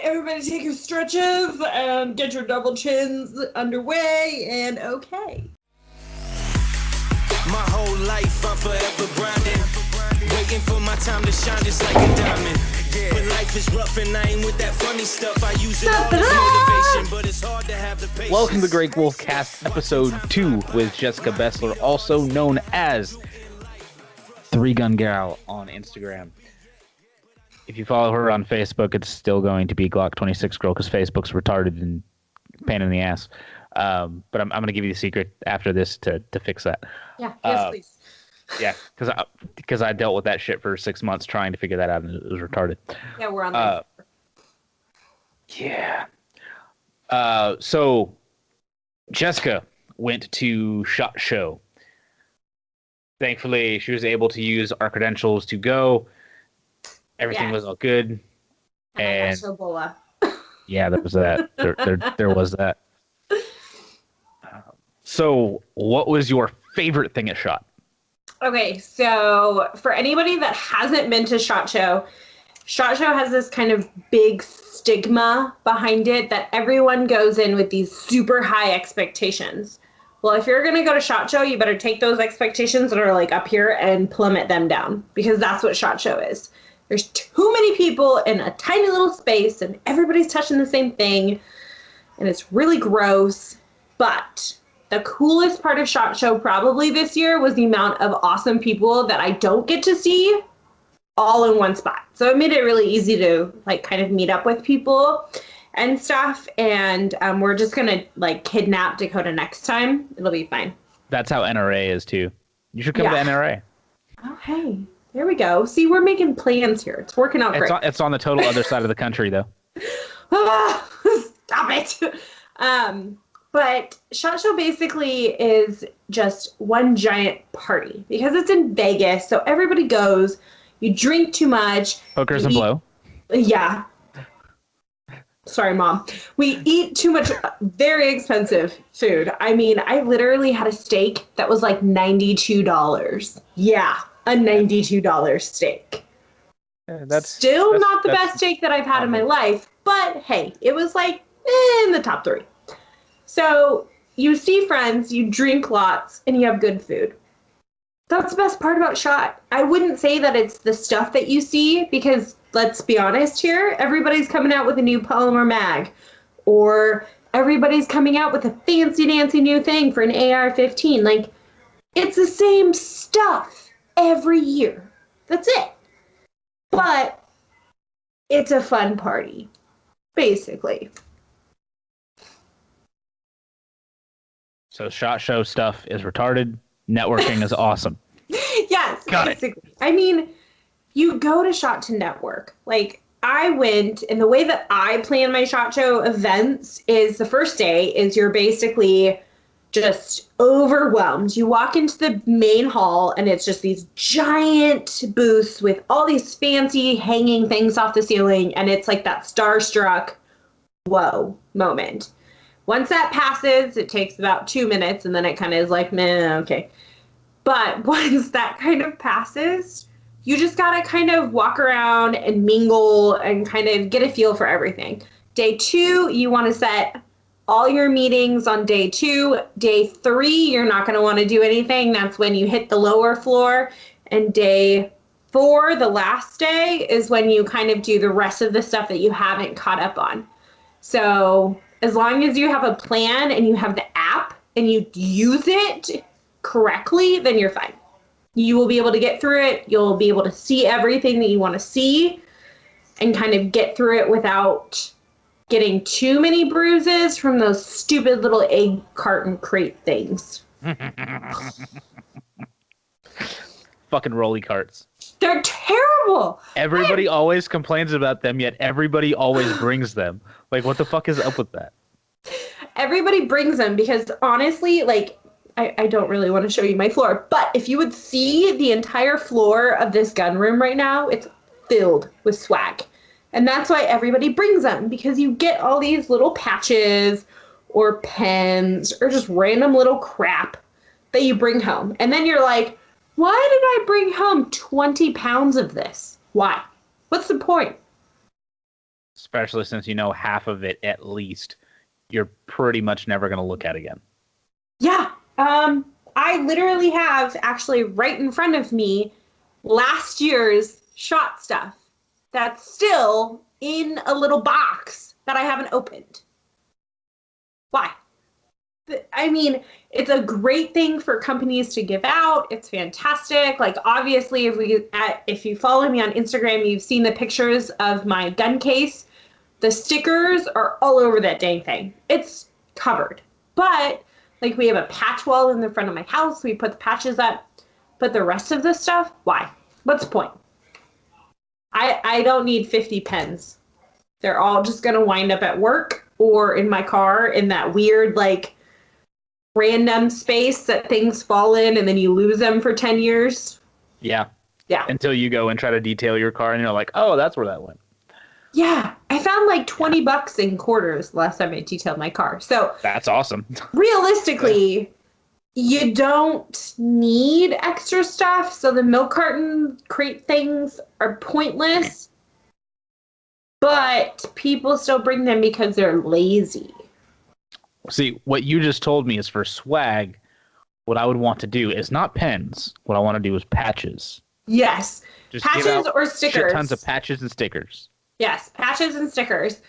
everybody take your stretches and get your double chins underway and okay. My whole life I'm forever grinding, waiting for my time to shine just like a diamond. When life is rough and I ain't with that funny stuff, I use it all as motivation, but it's hard to have the patience. Welcome to Great Wolf Cast episode 2 with Jessica Bessler, also known as ThreeGunGal on Instagram. If you follow her on Facebook, it's still going to be Glock26 Girl because Facebook's retarded and pain in the ass. But I'm going to give you the secret after this to fix that. Yeah, yes, please. Yeah, because I dealt with that shit for 6 months trying to figure that out, and it was retarded. Yeah, we're on there. Yeah. So Jessica went to SHOT Show. Thankfully, she was able to use our credentials to go. Everything was all good. And I got Ebola. Yeah, there was that. There was that. So, what was your favorite thing at SHOT? Okay, so for anybody that hasn't been to SHOT Show has this kind of big stigma behind it that everyone goes in with these super high expectations. Well, if you're going to go to SHOT Show, you better take those expectations that are like up here and plummet them down, because that's what SHOT Show is. There's too many people in a tiny little space and everybody's touching the same thing, and it's really gross. But the coolest part of SHOT Show probably this year was the amount of awesome people that I don't get to see all in one spot. So it made it really easy to like kind of meet up with people and stuff. And we're just going to like kidnap Dakota next time. It'll be fine. That's how NRA is too. You should come to NRA. Oh, hey. There we go. See, we're making plans here. It's working out great. It's on the total other side of the country, though. Stop it. But SHOT Show basically is just one giant party because it's in Vegas. So everybody goes. You drink too much. Hookers and blow. Yeah. Sorry, Mom. We eat too much very expensive food. I mean, I literally had a steak that was like $92. Yeah. A $92 steak. That's not the best steak that I've had in my life, but hey, it was like in the top 3. So you see friends, you drink lots, and you have good food. That's the best part about SHOT. I wouldn't say that it's the stuff that you see, because let's be honest here, everybody's coming out with a new polymer mag, or everybody's coming out with a fancy dancy new thing for an AR-15. Like, it's the same stuff every year. That's it. But it's a fun party, basically. So SHOT Show stuff is retarded. Networking is awesome. Yes, Got basically. it. I mean, you go to SHOT to network. Like, I went, and the way that I plan my SHOT Show events is the first day is you're basically just overwhelmed. You walk into the main hall and it's just these giant booths with all these fancy hanging things off the ceiling, and it's like that starstruck whoa moment. Once that passes, it takes about 2 minutes and then it kind of is like, meh, okay. But once that kind of passes, you just gotta kind of walk around and mingle and kind of get a feel for everything. Day 2, you want to set all your meetings on day 2. Day 3, you're not going to want to do anything. That's when you hit the lower floor. And day 4, the last day, is when you kind of do the rest of the stuff that you haven't caught up on. So as long as you have a plan and you have the app and you use it correctly, then you're fine. You will be able to get through it. You'll be able to see everything that you want to see and kind of get through it without getting too many bruises from those stupid little egg carton crate things. Fucking rolly carts. They're terrible. Everybody always complains about them, yet everybody always brings them. Like, what the fuck is up with that? Everybody brings them because honestly, like, I don't really want to show you my floor, but if you would see the entire floor of this gun room right now, it's filled with swag. And that's why everybody brings them, because you get all these little patches or pens or just random little crap that you bring home. And then you're like, why did I bring home 20 pounds of this? Why? What's the point? especially since you know half of it at least, you're pretty much never going to look at again. Yeah. I literally have actually right in front of me last year's shot stuff that's still in a little box that I haven't opened. Why? I mean, it's a great thing for companies to give out. It's fantastic. Like, obviously, if you follow me on Instagram, you've seen the pictures of my gun case. The stickers are all over that dang thing. It's covered. But, like, we have a patch wall in the front of my house. We put the patches up. But the rest of the stuff, why? What's the point? I don't need 50 pens. They're all just going to wind up at work or in my car in that weird, like, random space that things fall in and then you lose them for 10 years. Yeah. Yeah. Until you go and try to detail your car and you're like, oh, that's where that went. Yeah. I found like $20 in quarters the last time I detailed my car. So that's awesome. Realistically, you don't need extra stuff. So the milk carton crate things are pointless. But people still bring them because they're lazy. See, what you just told me is for swag. What I would want to do is not pens. What I want to do is patches. Yes. Just patches or stickers. Shit tons of patches and stickers. Yes, patches and stickers.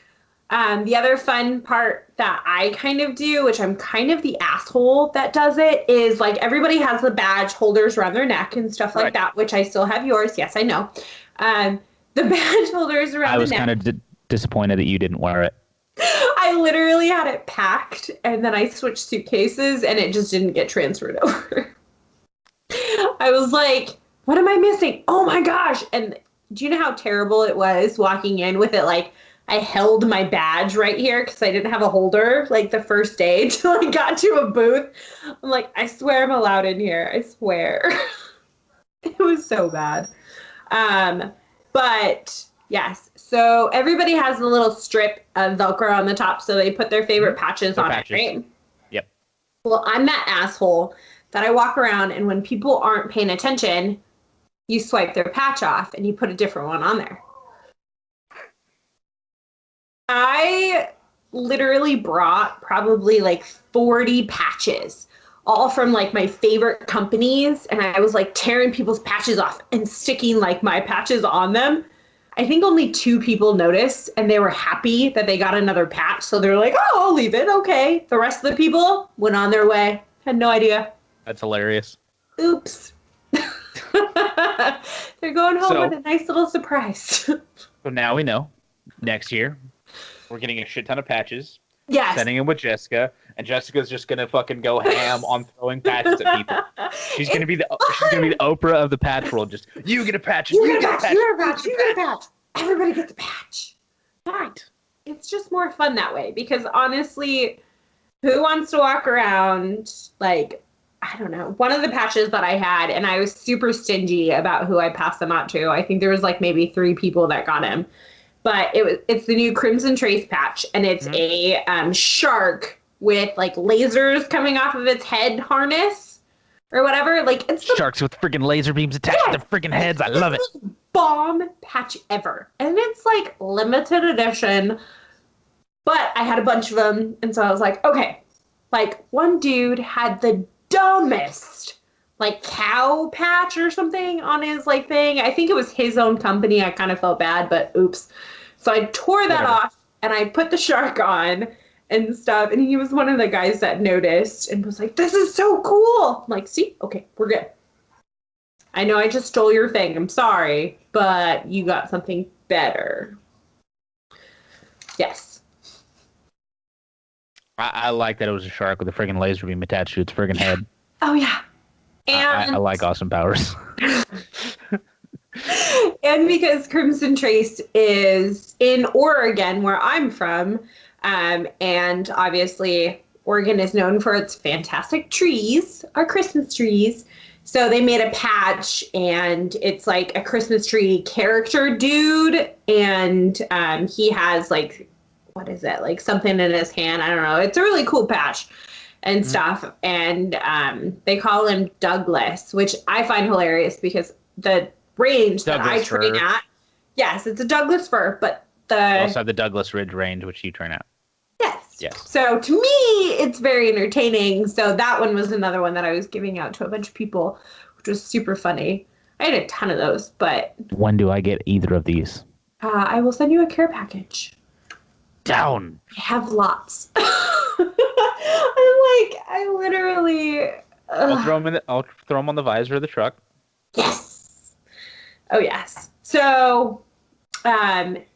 The other fun part that I kind of do, which I'm kind of the asshole that does it, is like everybody has the badge holders around their neck and stuff like that, which I still have yours. Yes, I know. The badge holders around the neck. I was kind of disappointed that you didn't wear it. I literally had it packed, and then I switched suitcases, and it just didn't get transferred over. I was like, what am I missing? Oh my gosh. And do you know how terrible it was walking in with it? Like, I held my badge right here because I didn't have a holder, like, the first day till I got to a booth. I'm like, I swear I'm allowed in here. I swear. It was so bad. But yes, so everybody has a little strip of Velcro on the top, so they put their favorite patches on it, right? Yep. Well, I'm that asshole that I walk around, and when people aren't paying attention, you swipe their patch off and you put a different one on there. I literally brought probably like 40 patches, all from like my favorite companies, and I was like tearing people's patches off and sticking like my patches on them. I think only 2 people noticed, and they were happy that they got another patch, so they're like, oh, I'll leave it, okay. The rest of the people went on their way. Had no idea. That's hilarious. Oops. They're going home with a nice little surprise. So now we know. Next year, we're getting a shit ton of patches. Yes. Sending them with Jessica, and Jessica's just gonna fucking go ham on throwing patches at people. She's gonna be the Oprah of the patch world. Just you get a patch, you get a patch, you get a patch, you get a patch. Everybody gets a patch. Right. It's just more fun that way because honestly, who wants to walk around like, I don't know, one of the patches that I had, and I was super stingy about who I passed them out to. I think there was like maybe 3 people that got him. But it's the new Crimson Trace patch, and it's a shark with like lasers coming off of its head harness or whatever. Like it's the sharks with freaking laser beams attached to their freaking heads. I love it. Bomb patch ever, and it's like limited edition. But I had a bunch of them, and so I was like, okay. Like one dude had the dumbest like cow patch or something on his like thing. I think it was his own company. I kind of felt bad, but oops. So I tore that off and I put the shark on and stuff. And he was one of the guys that noticed and was like, this is so cool. I'm like, see, okay, we're good. I know I just stole your thing. I'm sorry, but you got something better. Yes. I like that it was a shark with a friggin' laser beam attached to its friggin' head. Oh, yeah. And I like Austin Powers. And because Crimson Trace is in Oregon, where I'm from, and obviously Oregon is known for its fantastic trees, our Christmas trees. So they made a patch, and it's like a Christmas tree character dude, and he has like, what is it? Like something in his hand. I don't know. It's a really cool patch and stuff. And they call him Douglas, which I find hilarious because the range that I train at, yes, it's a Douglas fir, but You also have the Douglas Ridge range, which you turn out. Yes. Yes. So to me, it's very entertaining. So that one was another one that I was giving out to a bunch of people, which was super funny. I had a ton of those, but When do I get either of these? I will send you a care package. Down. I have lots. I literally. I'll throw them on the visor of the truck. Yes. Oh yes. So,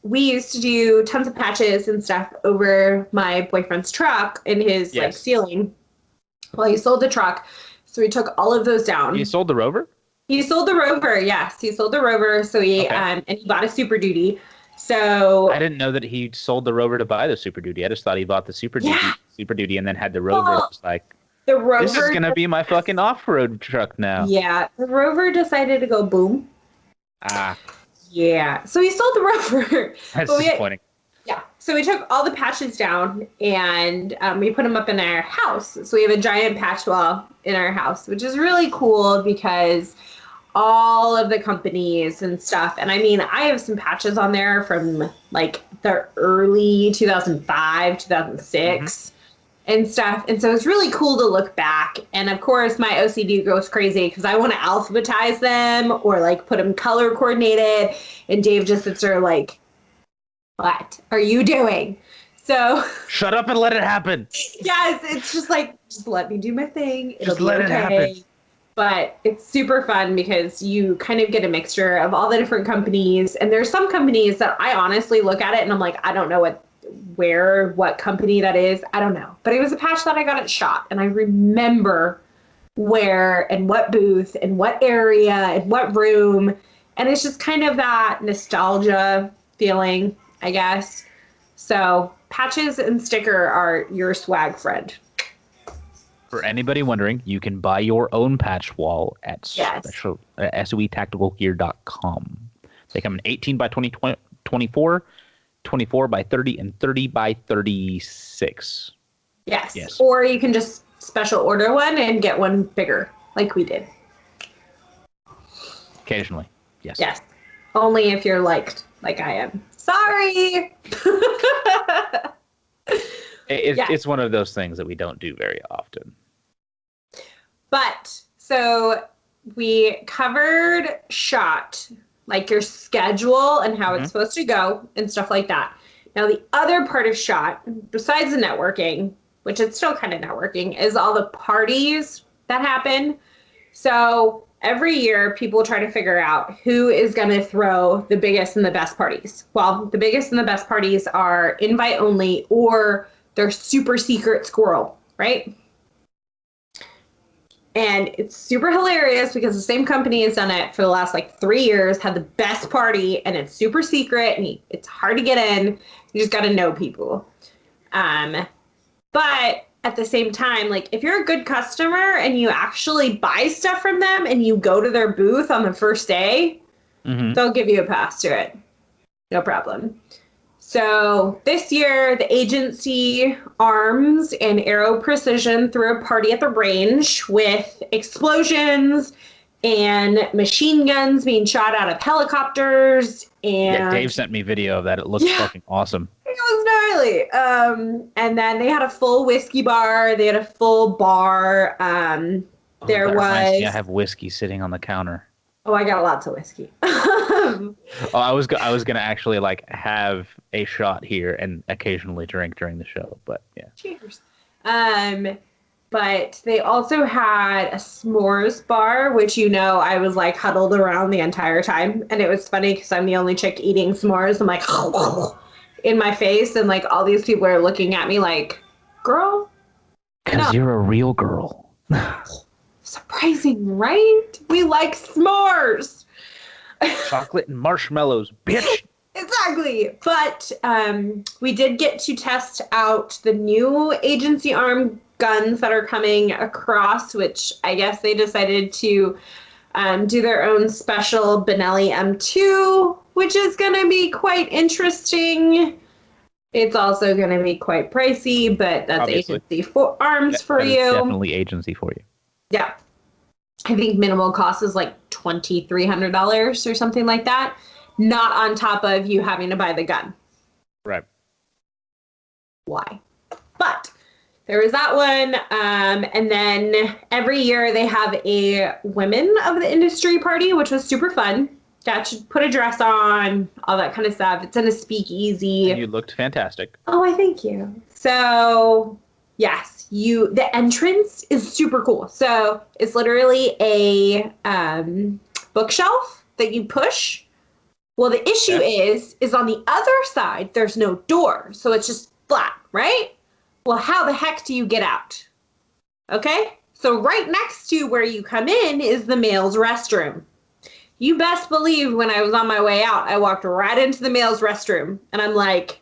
we used to do tons of patches and stuff over my boyfriend's truck in his like ceiling. Well, he sold the truck, so we took all of those down. You sold the Rover? He sold the Rover. Yes, he sold the Rover. So and he bought a Super Duty. So I didn't know that he sold the Rover to buy the Super Duty. I just thought he bought the Super Duty, and then had the Rover. Well, It's like, the Rover. This is gonna be my fucking off-road truck now. Yeah, the Rover decided to go boom. Yeah, so he sold the Rover. That's disappointing. Yeah, so we took all the patches down and we put them up in our house. So we have a giant patch wall in our house, which is really cool because all of the companies and stuff. And I mean, I have some patches on there from like the early 2005, 2006 and stuff. And so it's really cool to look back. And of course, my OCD goes crazy because I want to alphabetize them or like put them color coordinated. And Dave just sits there like, what are you doing? So shut up and let it happen. Yes, it's just like, just let me do my thing. It'll just let it happen. But it's super fun because you kind of get a mixture of all the different companies. And there's some companies that I honestly look at it and I'm like, I don't know what company that is. I don't know. But it was a patch that I got at SHOT. And I remember where and what booth and what area and what room. And it's just kind of that nostalgia feeling, I guess. So patches and sticker are your swag friend. For anybody wondering, you can buy your own patch wall at SOEtacticalgear.com. They come in 18 by 24, 24 by 30, and 30 by 36. Yes. Or you can just special order one and get one bigger, like we did. Occasionally, yes. Yes. Only if you're liked, like I am. Sorry! It's one of those things that we don't do very often. But, so we covered SHOT, like your schedule and how it's supposed to go and stuff like that. Now, the other part of SHOT, besides the networking, which it's still kind of networking, is all the parties that happen. So every year, people try to figure out who is going to throw the biggest and the best parties. Well, the biggest and the best parties are invite only or they're super secret squirrel, right? And it's super hilarious because the same company has done it for the last like 3 years, had the best party, and it's super secret and it's hard to get in. You just got to know people. But at the same time, like if you're a good customer and you actually buy stuff from them and you go to their booth on the first day, they'll give you a pass to it. No problem. So this year, the agency Arms and Aero Precision threw a party at the range with explosions and machine guns being shot out of helicopters. And Dave sent me video of that. It looks fucking awesome. It was gnarly. And then they had a full whiskey bar. They had a full bar. I have whiskey sitting on the counter. Oh, I got lots of whiskey. I was gonna actually like have a shot here and occasionally drink during the show, but yeah. Cheers. But they also had a s'mores bar, which I was like huddled around the entire time, and it was funny because I'm the only chick eating s'mores. I'm like in my face, and like all these people are looking at me like, "Girl, because you're a real girl." Surprising, right? We like s'mores. Chocolate and marshmallows, bitch. Exactly. But we did get to test out the new agency arm guns that are coming across, which I guess they decided to do their own special Benelli M2, which is going to be quite interesting. It's also going to be quite pricey, but that's obviously agency for arms for you. Definitely agency for you. Yeah. I think minimal cost is like $2,300 or something like that. Not on top of you having to buy the gun. Right. Why? But there was that one. And then every year they have a women of the industry party, which was super fun. Got to put a dress on, all that kind of stuff. It's in a speakeasy. And you looked fantastic. Oh, I thank you. So, yes, the entrance is super cool. So it's literally a bookshelf that you push. Well, the issue is on the other side, there's no door. So it's just flat, right? Well, how the heck do you get out? Okay? So right next to where you come in is the male's restroom. You best believe when I was on my way out, I walked right into the male's restroom. And I'm like,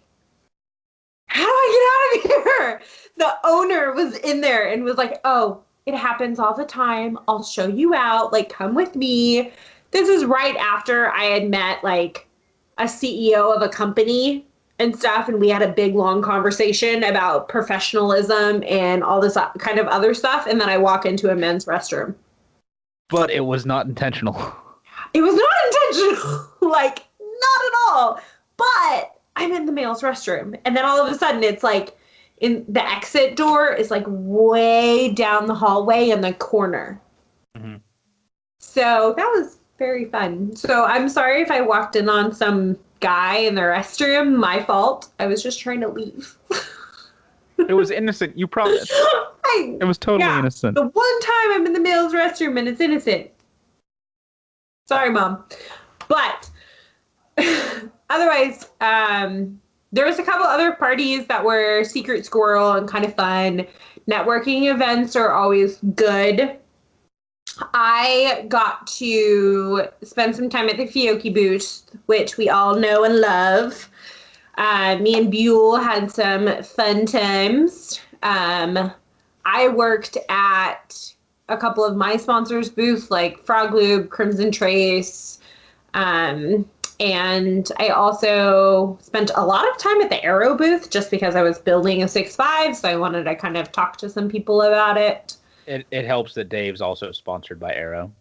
how do I get out of here? The owner was in there and was like, oh, it happens all the time. I'll show you out. Like, come with me. This is right after I had met, like, a CEO of a company and stuff. And we had a big, long conversation about professionalism and all this kind of other stuff. And then I walk into a men's restroom. But it was not intentional. It was not intentional, like, not at all. But I'm in the male's restroom. And then all of a sudden, it's like, in the exit door is like way down the hallway in the corner. Mm-hmm. So that was very fun. So I'm sorry if I walked in on some guy in the restroom. My fault. I was just trying to leave. It was innocent. You promised. It was totally innocent. The one time I'm in the male's restroom and it's innocent. Sorry, Mom. But otherwise, there was a couple other parties that were secret squirrel and kind of fun. Networking events are always good. I got to spend some time at the Fiocchi booth, which we all know and love. Me and Buell had some fun times. I worked at a couple of my sponsors' booths, like Frog Lube, Crimson Trace, and I also spent a lot of time at the Aero booth just because I was building a 6.5, so I wanted to kind of talk to some people about it. It helps that Dave's also sponsored by Aero.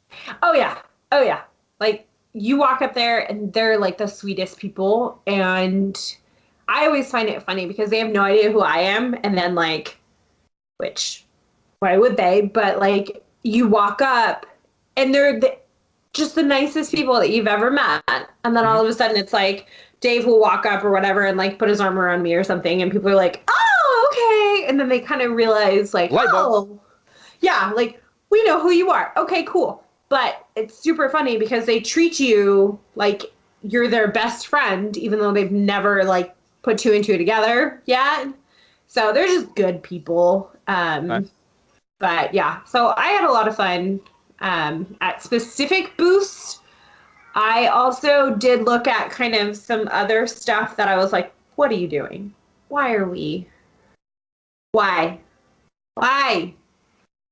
Oh, yeah. Like, you walk up there, and they're, like, the sweetest people, and I always find it funny because they have no idea who I am, and then, like, why would they? But, like, you walk up, and they're just the nicest people that you've ever met. And then all of a sudden, it's like, Dave will walk up or whatever and, like, put his arm around me or something, and people are like, oh, okay. And then they kind of realize, like, yeah, like, we know who you are. Okay, cool. But it's super funny because they treat you like you're their best friend, even though they've never, like, put two and two together yet. So they're just good people. Nice. But yeah, so I had a lot of fun at specific booths. I also did look at kind of some other stuff that I was like, what are you doing? Why?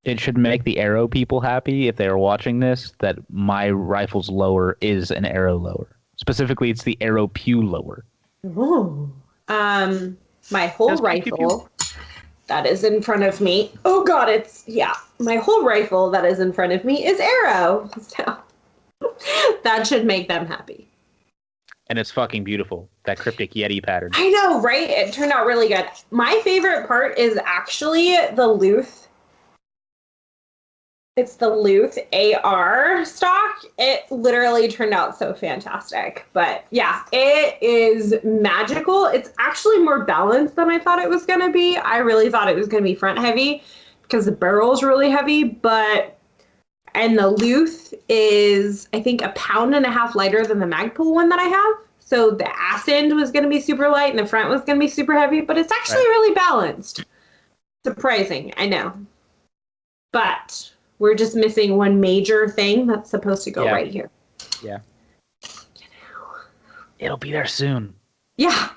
It should make the Aero people happy if they are watching this that my rifle's lower is an Aero lower. Specifically, it's the Aero Pew lower. Ooh. My whole rifle that is in front of me. Oh God, my whole rifle that is in front of me is Aero. So that should make them happy. And it's fucking beautiful. That cryptic Yeti pattern. I know, right? It turned out really good. My favorite part is actually the Luth. It's the Luth AR stock. It literally turned out so fantastic. But yeah, it is magical. It's actually more balanced than I thought it was going to be. I really thought it was going to be front heavy because the barrel's really heavy. And the Luth is, I think, 1.5 pounds lighter than the Magpul one that I have. So the ass end was going to be super light and the front was going to be super heavy. But it's actually really balanced. Surprising, I know. But we're just missing one major thing that's supposed to go right here. Yeah. It'll be there soon. Yeah.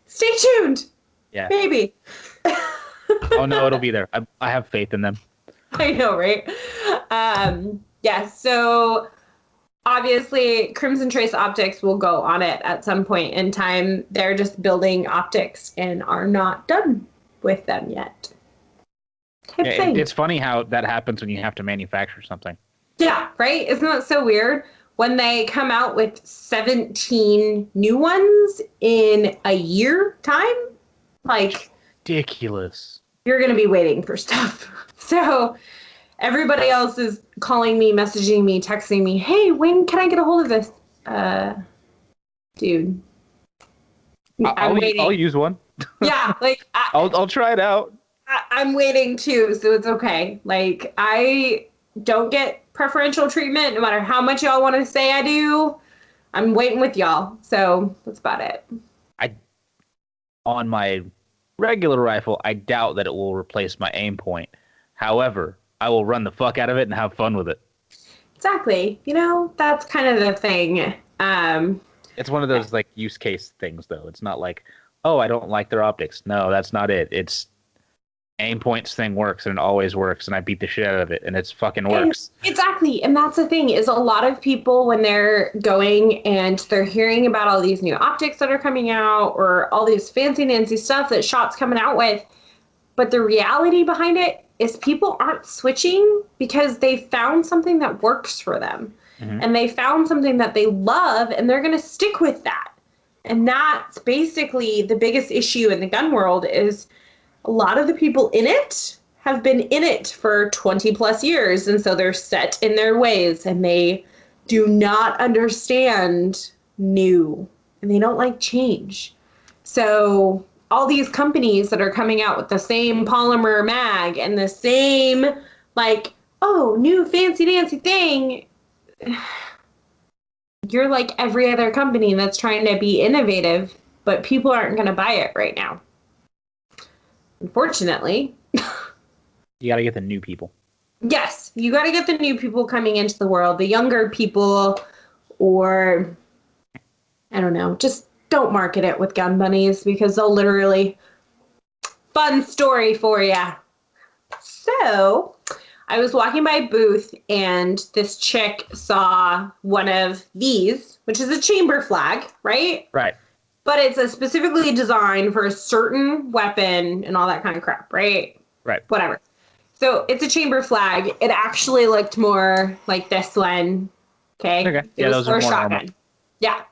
Stay tuned. Yeah. Maybe. Oh, no, it'll be there. I have faith in them. I know, right? Yeah, so obviously Crimson Trace Optics will go on it at some point in time. They're just building optics and are not done with them yet. It's funny how that happens when you have to manufacture something. Yeah, right? Isn't that so weird? when they come out with 17 new ones in a year time, like, Ridiculous. you're going to be waiting for stuff. So everybody else is calling me, messaging me, texting me, hey, when can I get a hold of this? Dude. I'm waiting. I'll use one. Yeah, like, I'll try it out. I'm waiting too, so it's okay. Like, I don't get preferential treatment no matter how much y'all want to say I do. I'm waiting with y'all, so that's about it. On my regular rifle, I doubt that it will replace my aim point. However, I will run the fuck out of it and have fun with it. Exactly. You know, that's kind of the thing. It's one of those like use case things, though. It's not like, oh, I don't like their optics. No, that's not it. It's aim points thing works and it always works, and I beat the shit out of it, and it's fucking works. Exactly. And that's the thing is a lot of people when they're going and they're hearing about all these new optics that are coming out or all these fancy stuff that Shot's coming out with, but the reality behind it is people aren't switching because they found something that works for them. Mm-hmm. And they found something that they love and they're going to stick with that. And that's basically the biggest issue in the gun world is a lot of the people in it have been in it for 20 plus years. And so they're set in their ways and they do not understand new and they don't like change. So all these companies that are coming out with the same polymer mag and the same, like, oh, new fancy dancy thing. You're like every other company that's trying to be innovative, but people aren't going to buy it right now. Unfortunately. You got to get the new people. Yes, you got to get the new people coming into the world, the younger people, or I don't know, just don't market it with gun bunnies because they'll literally, fun story for ya. So I was walking by a booth and this chick saw one of these, which is a chamber flag, right? Right. But it's a specifically designed for a certain weapon and all that kind of crap, right? Right. Whatever. So it's a chamber flag. It actually looked more like this one. Okay. Okay. It was for a shotgun. Normal. Yeah.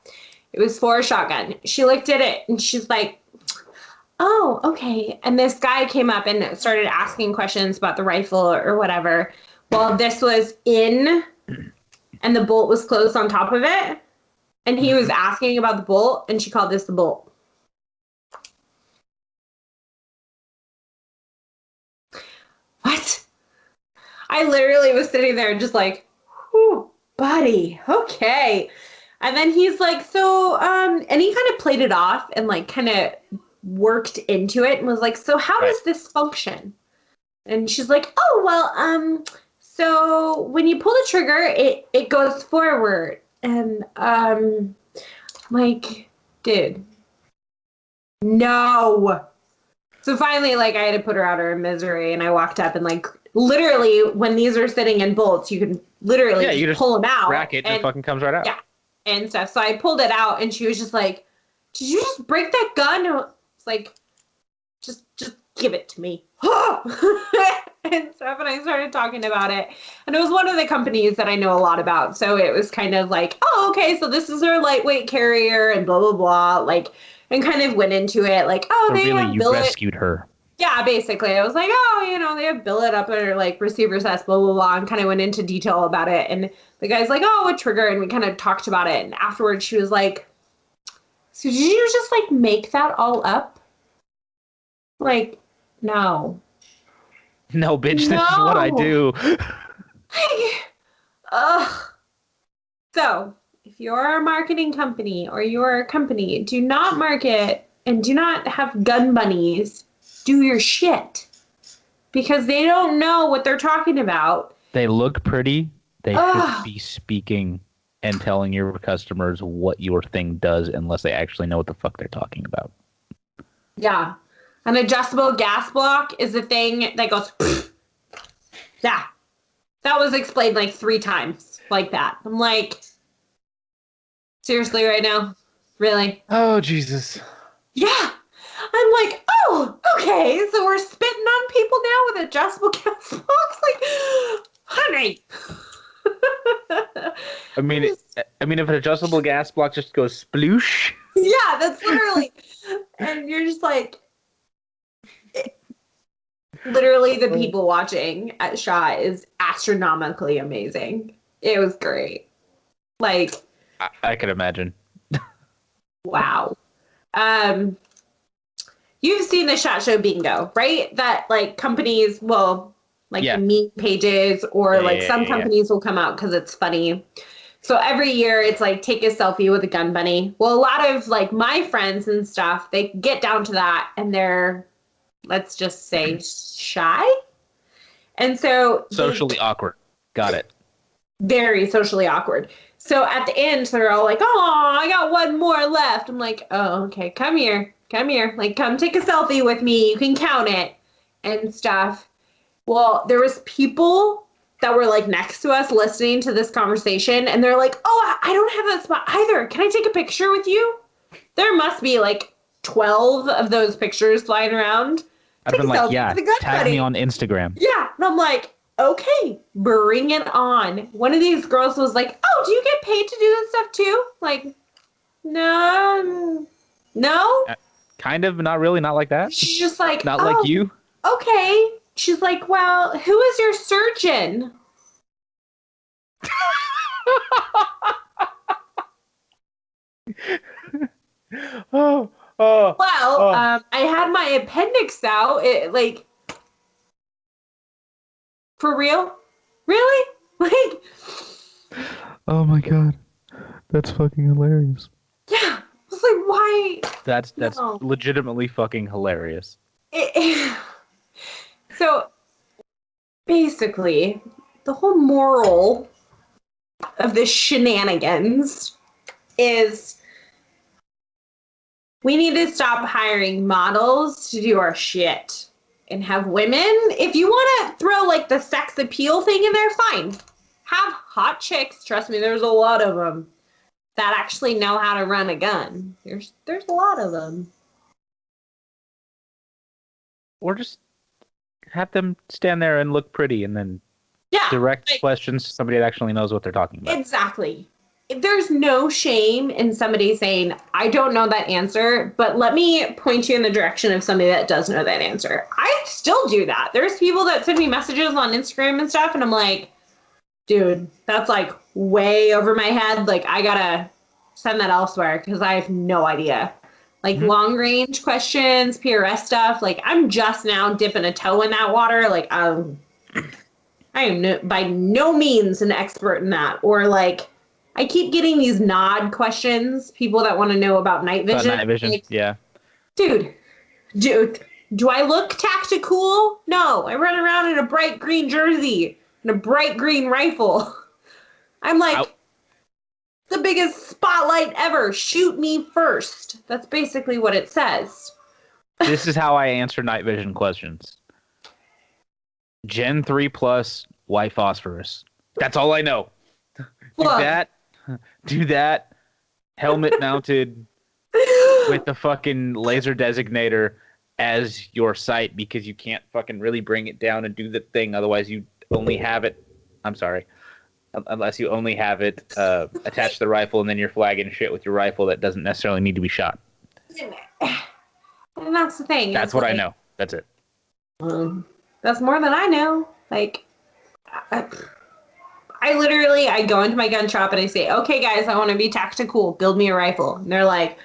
It was for a shotgun. She looked at it and she's like, oh, okay. And this guy came up and started asking questions about the rifle or whatever. Well, this was in and the bolt was closed on top of it. And he was asking about the bolt and she called this the bolt. What? I literally was sitting there just like, whew, buddy, okay. And then he's like, so, and he kind of played it off and like kind of worked into it and was like, so how does this function? And she's like, oh, well, so when you pull the trigger, it goes forward. And like, dude, no. So finally, like, I had to put her out of her misery, and I walked up and, like, literally, when these are sitting in bolts, you can literally you just pull them out. Rack it, and it fucking comes right out. Yeah, and stuff. So I pulled it out, and she was just like, "Did you just break that gun?" It's like, just give it to me. And stuff, and I started talking about it. And it was one of the companies that I know a lot about. So it was kind of like, oh, okay, so this is their lightweight carrier and blah, blah, blah. Like, and kind of went into it like, oh, so they really, have you rescued her. Yeah, basically. I was like, oh, you know, they have billet up at like receiver's S, blah, blah, blah, and kind of went into detail about it. And the guy's like, oh, what trigger? And we kind of talked about it. And afterwards she was like, so did you just like make that all up? Like, no. No, bitch, this is what I do. So, if you're a marketing company or you're a company, do not market and do not have gun bunnies do your shit. Because they don't know what they're talking about. They look pretty. They should be speaking and telling your customers what your thing does unless they actually know what the fuck they're talking about. Yeah. An adjustable gas block is a thing that goes... Yeah. That was explained like 3 times like that. I'm like, seriously right now? Really? Oh, Jesus. Yeah. I'm like, oh, okay. So we're spitting on people now with adjustable gas blocks? Like, honey. I mean, if an adjustable gas block just goes sploosh. Yeah, that's literally, and you're just like, literally the people watching at SHOT is astronomically amazing. It was great. Like, I could imagine. wow. You've seen the SHOT Show bingo, right? That like companies will like Yeah. the meme pages or like some Yeah. companies will come out because it's funny. So every year it's like take a selfie with a gun bunny. Well, a lot of like my friends and stuff, they get down to that and they're, let's just say, shy. And so Socially awkward. Got it. very socially awkward. So at the end, they're all like, "Oh, I got one more left." I'm like, "Oh, okay, come here, like, come take a selfie with me. You can count it and stuff." Well, there was people that were like next to us listening to this conversation, and they're like, "Oh, I don't have that spot either. Can I take a picture with you?" There must be like 12 of those pictures flying around. I've been like, yeah, tag buddy. me on Instagram. Yeah, and I'm like, okay, bring it on. One of these girls was like, "Oh, do you get paid to do this stuff too?" Like, no. Kind of, not really, not like that. She's just like, Not "Oh, like you. okay." She's like, "Well, who is your surgeon?" Oh, Well, oh. I had my appendix out. It, like, for real? Really? Like, Oh my god. That's fucking hilarious. yeah. I was like, why? That's No. legitimately fucking hilarious. So basically, the whole moral of this shenanigans is we need to stop hiring models to do our shit and have women. If you want to throw like the sex appeal thing in there, fine. Have hot chicks. Trust me, there's a lot of them that actually know how to run a gun. There's a lot of them. Or just have them stand there and look pretty and then Yeah. direct like, questions to somebody that actually knows what they're talking about. Exactly. There's no shame in somebody saying, "I don't know that answer, but let me point you in the direction of somebody that does know that answer." I still do that. There's people that send me messages on Instagram and stuff, and I'm like, dude, that's like way over my head. Like, I gotta send that elsewhere because I have no idea. Like, long range questions, PRS stuff. Like, I'm just now dipping a toe in that water. Like, I am by no means an expert in that. Or like, I keep getting these nod questions, people that want to know about night vision. Night vision, like, yeah. Dude, do I look tactical? No, I run around in a bright green jersey and a bright green rifle. I'm like, the biggest spotlight ever. Shoot me first. That's basically what it says. This is how I answer night vision questions. Gen 3 plus white phosphorus. That's all I know. Do that. Helmet mounted with the fucking laser designator as your sight because you can't fucking really bring it down and do the thing. Otherwise, you only have it. I'm sorry. Unless you only have it attached to the rifle and then you're flagging shit with your rifle that doesn't necessarily need to be shot. And that's the thing. That's what I know. That's it. That's more than I know. Like, I literally, I go into my gun shop and I say, "Okay, guys, I want to be tactical. Build me a rifle." And they're like,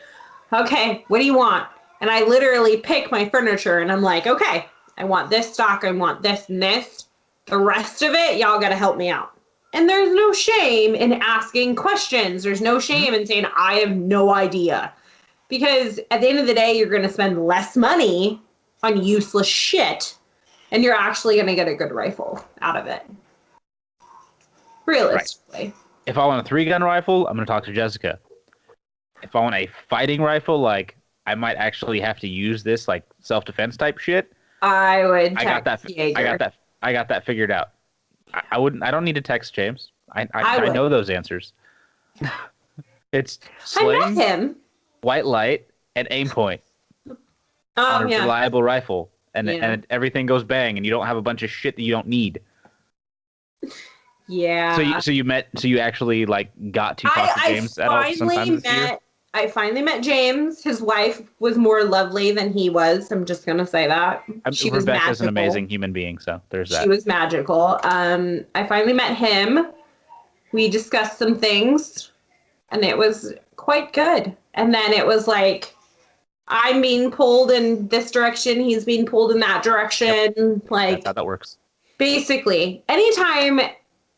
"Okay, what do you want?" And I literally pick my furniture and I'm like, "Okay, I want this stock. I want this and this. The rest of it, y'all got to help me out." And there's no shame in asking questions. There's no shame in saying, "I have no idea." Because at the end of the day, you're going to spend less money on useless shit and you're actually going to get a good rifle out of it. Realistically. Right. If I want a 3-gun rifle, I'm going to talk to Jessica. If I want a fighting rifle, like, I might actually have to use this, like, self-defense type shit. I would I got that figured out. I don't need to text James. I know those answers. It's sling, I met him. white light, and aim point on a reliable rifle. And everything goes bang, and you don't have a bunch of shit that you don't need. Yeah. So you actually like got to talk to James at all sometime this year? I finally met James. His wife was more lovely than he was. I'm just gonna say that. She was Rebecca's an magical. amazing human being, so there's that. She was magical. I finally met him. We discussed some things, and it was quite good. And then it was like, I'm being pulled in this direction, he's being pulled in that direction. Yep. Like, that's how that works. Basically, anytime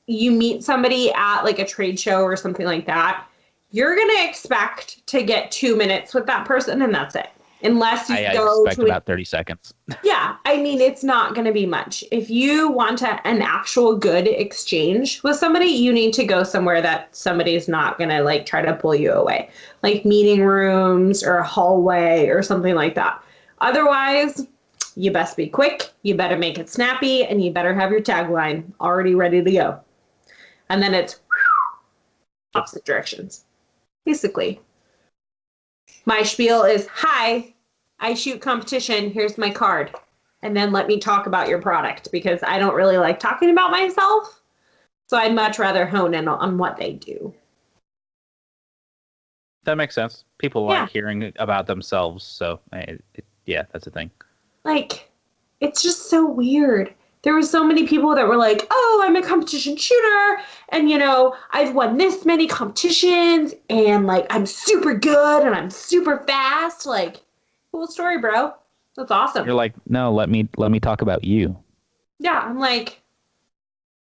you meet somebody at like a trade show or something like that, you're going to expect to get 2 minutes with that person, and that's it. Unless you go expect about 30 seconds. Yeah, I mean, it's not going to be much. If you want an actual good exchange with somebody, you need to go somewhere that somebody's not going to like try to pull you away, like meeting rooms or a hallway or something like that. Otherwise, you best be quick, you better make it snappy, and you better have your tagline already ready to go. And then it's opposite directions. Basically, my spiel is, hi, I shoot competition, here's my card. And then let me talk about your product, because I don't really like talking about myself. So I'd much rather hone in on what they do. That makes sense. People like hearing about themselves. So, yeah, that's the thing. Like, it's just so weird. There were so many people that were like, oh, I'm a competition shooter. And, you know, I've won this many competitions. And, like, I'm super good and I'm super fast. Like, cool story, bro. That's awesome. You're like, no, let me talk about you. Yeah, I'm like,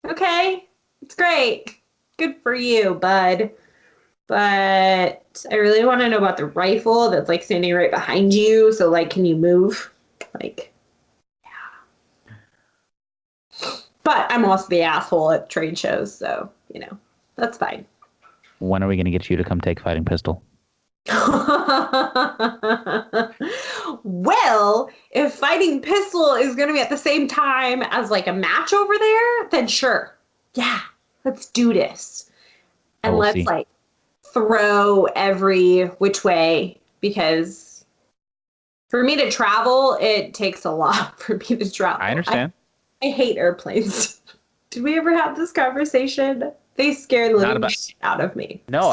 okay, it's great. Good for you, bud. But I really want to know about the rifle that's like standing right behind you. So like, can you move? Like, yeah. But I'm also the asshole at trade shows. So, you know, that's fine. When are we going to get you to come take Fighting Pistol? Well, if Fighting Pistol is going to be at the same time as like a match over there, then sure. Yeah, let's do this. And let's like throw every which way, because for me to travel, it takes a lot for me to travel. I understand. I hate airplanes. Did we ever have this conversation? They scare the living shit out of me. No,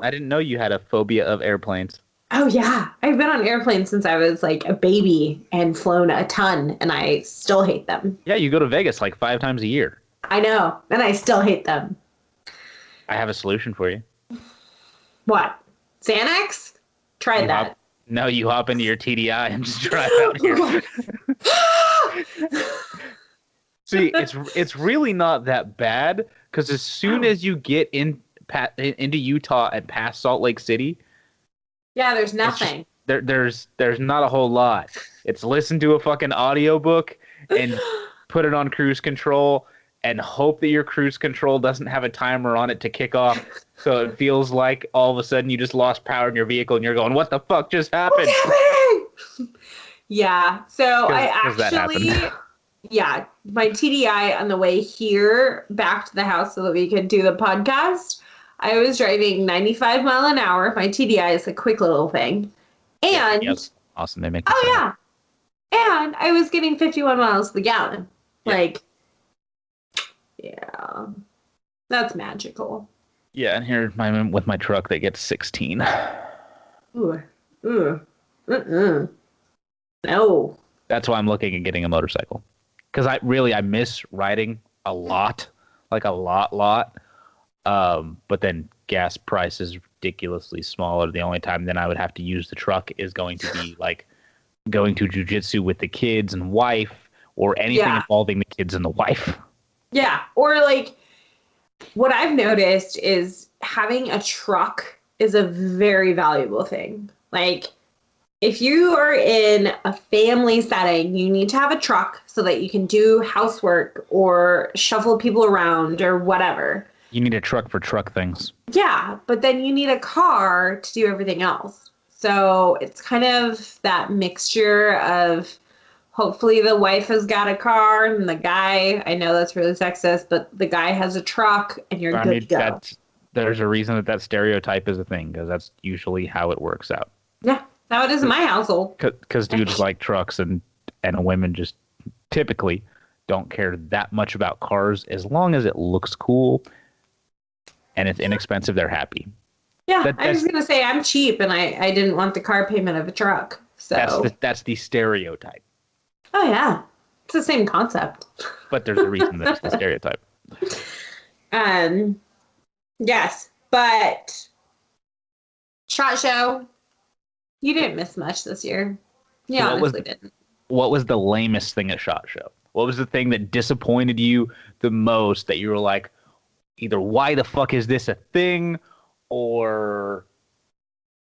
I didn't know you had a phobia of airplanes. Oh, yeah. I've been on airplanes since I was like a baby and flown a ton, and I still hate them. Yeah, you go to Vegas like 5 times a year. I know, and I still hate them. I have a solution for you. What? Xanax? Try that. No, you hop into your TDI and just drive out here. See, it's really not that bad, because as soon as you get into Utah and past Salt Lake City, yeah, there's nothing. There's not a whole lot. It's listen to a fucking audiobook and put it on cruise control and hope that your cruise control doesn't have a timer on it to kick off, so it feels like all of a sudden you just lost power in your vehicle and you're going, what the fuck just happened? Yeah, so I actually... Yeah, my TDI on the way here back to the house so that we could do the podcast, I was driving 95 mile an hour. My TDI is a quick little thing. And yes. Awesome. They make yeah. And I was getting 51 miles to the gallon. Yeah. Like, yeah. That's magical. Yeah, and here with my truck that gets 16. Ooh. No. That's why I'm looking at getting a motorcycle. Because I miss riding a lot, like a lot. But then gas price is ridiculously smaller. The only time then I would have to use the truck is going to be like going to jujitsu with the kids and wife, or anything involving the kids and the wife. Yeah, or like what I've noticed is having a truck is a very valuable thing. Like, if you are in a family setting, you need to have a truck so that you can do housework or shuffle people around or whatever. You need a truck for truck things. Yeah, but then you need a car to do everything else. So it's kind of that mixture of hopefully the wife has got a car and the guy, I know that's really sexist, but the guy has a truck and you're good to go. There's a reason that stereotype is a thing, because that's usually how it works out. Yeah. How it is in my household. Because dudes like trucks and women just typically don't care that much about cars. As long as it looks cool and it's inexpensive, they're happy. Yeah, I was gonna say I'm cheap, and I didn't want the car payment of a truck. So that's the stereotype. Oh yeah, it's the same concept. But there's a reason that it's the stereotype. Yes, but SHOT Show, you didn't miss much this year. Yeah, honestly didn't. What was the lamest thing at SHOT Show? What was the thing that disappointed you the most, that you were like, either why the fuck is this a thing, or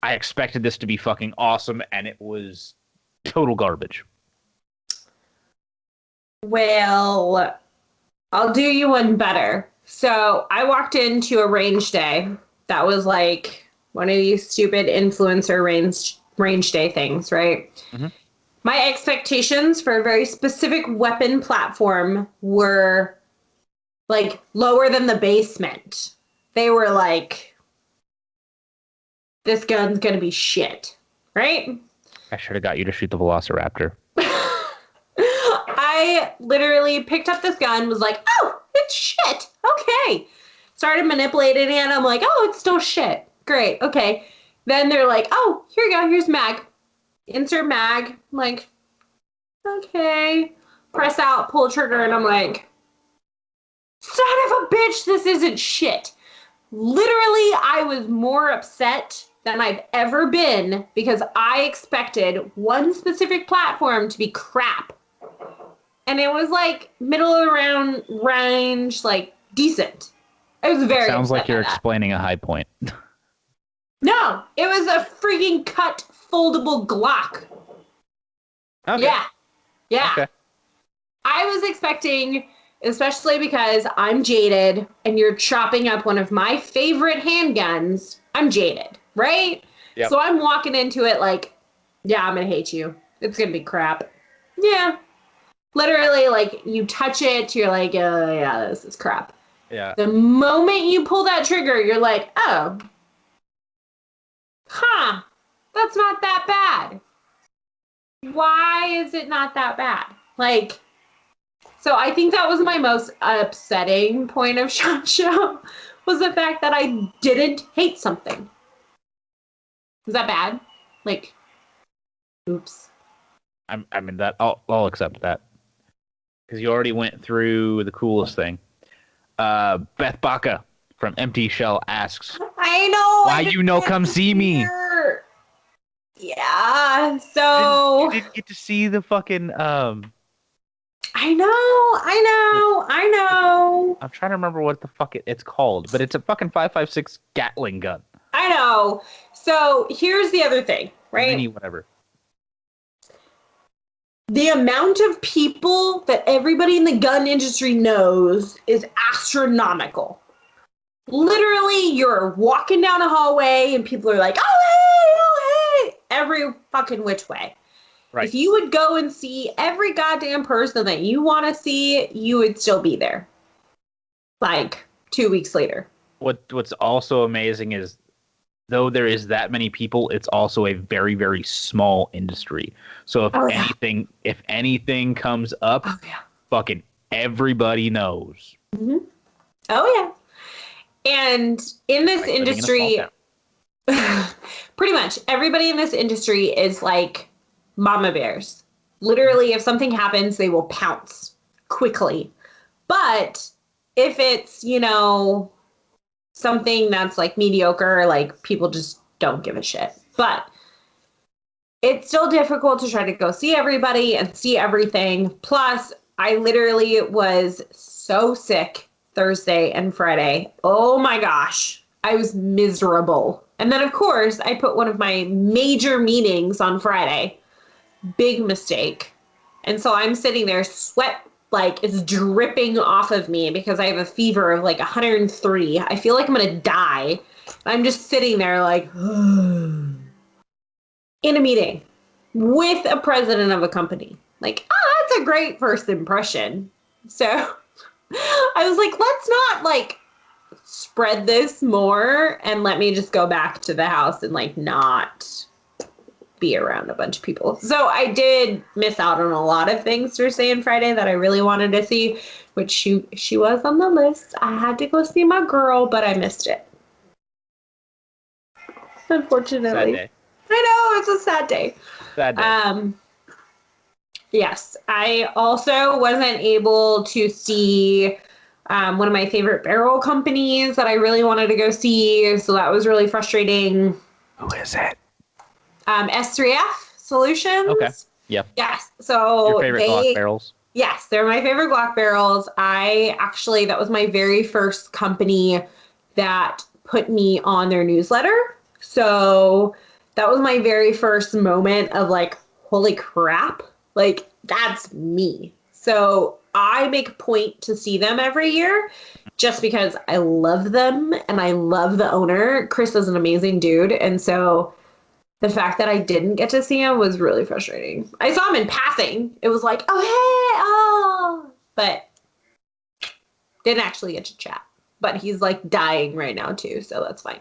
I expected this to be fucking awesome and it was total garbage? Well, I'll do you one better. So I walked into a range day that was like one of these stupid influencer range day things, right? Mm-hmm. My expectations for a very specific weapon platform were like lower than the basement. They were like, this gun's gonna be shit, right? I should have got you to shoot the Velociraptor. I literally picked up this gun, was like, oh, it's shit. Okay. Started manipulating it. I'm like, oh, it's still shit. Great. Okay. Then they're like, oh, here you go. Here's mag. Insert mag. I'm like, okay. Press out, pull trigger, and I'm like, son of a bitch, this isn't shit. Literally, I was more upset than I've ever been because I expected one specific platform to be crap. And it was like middle of the round range, like decent. I was very Sounds like you're that. explaining a high point. No, it was a freaking cut foldable Glock. Okay. Yeah. Yeah. Okay. I was expecting, especially because I'm jaded and you're chopping up one of my favorite handguns, I'm jaded, right? Yep. So I'm walking into it like, yeah, I'm going to hate you. It's going to be crap. Yeah. Literally, like, you touch it, you're like, oh, yeah, this is crap. Yeah. The moment you pull that trigger, you're like, oh, that's not that bad. Why is it not that bad? Like, so I think that was my most upsetting point of SHOT Show, was the fact that I didn't hate something. Is that bad? Like, oops. I mean, that I'll accept that. Because you already went through the coolest thing. Beth Baca from Empty Shell asks, I know. Why you no come see me? Yeah, so... You didn't get to see the fucking... I know. I'm trying to remember what the fuck it's called, but it's a fucking 5.56 Gatling gun. I know. So here's the other thing, right? Mini whatever. The amount of people that everybody in the gun industry knows is astronomical. Literally, you're walking down a hallway and people are like, oh, hey, every fucking which way. Right. If you would go and see every goddamn person that you want to see, you would still be there. Like 2 weeks later. What's also amazing is, though there is that many people, it's also a very, very small industry. So if anything comes up, fucking everybody knows. Mm-hmm. Oh yeah. And in this industry, pretty much everybody in this industry is like mama bears. Literally, if something happens, they will pounce quickly. But if it's, something that's like mediocre, like people just don't give a shit. But it's still difficult to try to go see everybody and see everything. Plus, I literally was so sick Thursday and Friday. Oh my gosh. I was miserable. And then, of course, I put one of my major meetings on Friday. Big mistake. And so I'm sitting there, sweat like it's dripping off of me because I have a fever of like 103. I feel like I'm going to die. I'm just sitting there like in a meeting with a president of a company. Like, that's a great first impression. So I was like, let's not like spread this more and let me just go back to the house and like not be around a bunch of people. So I did miss out on a lot of things Thursday and Friday that I really wanted to see, which she was on the list. I had to go see my girl, but I missed it. Unfortunately. Sad day. I know, it's a sad day. Sad day. Yes, I also wasn't able to see one of my favorite barrel companies that I really wanted to go see, so that was really frustrating. Who is it? S3F Solutions. Okay. Yep. Yes. So Your favorite Glock barrels? Yes, they're my favorite Glock barrels. That was my very first company that put me on their newsletter. So that was my very first moment of like, holy crap, like that's me. So I make a point to see them every year just because I love them and I love the owner. Chris is an amazing dude. And so the fact that I didn't get to see him was really frustrating. I saw him in passing. It was like, oh, hey, but didn't actually get to chat. But he's like dying right now too, so that's fine.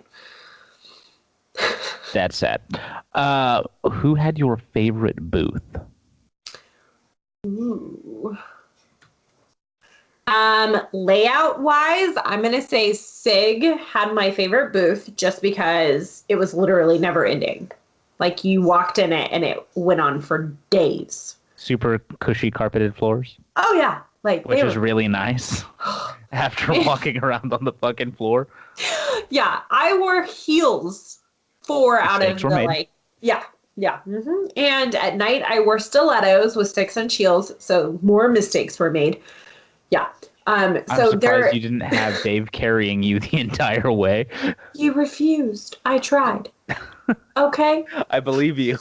That's sad. Who had your favorite booth? Ooh. Layout wise, I'm gonna say SIG had my favorite booth just because it was literally never ending. Like you walked in it and it went on for days. Super cushy carpeted floors? Oh yeah. Like which is really nice after walking around on the fucking floor. Yeah, I wore heels out of the like yeah. Mm-hmm. And at night I wore stilettos with 6-inch heels, so more mistakes were made. Yeah. I'm so surprised you didn't have Dave carrying you the entire way. You refused. I tried. Okay. I believe you.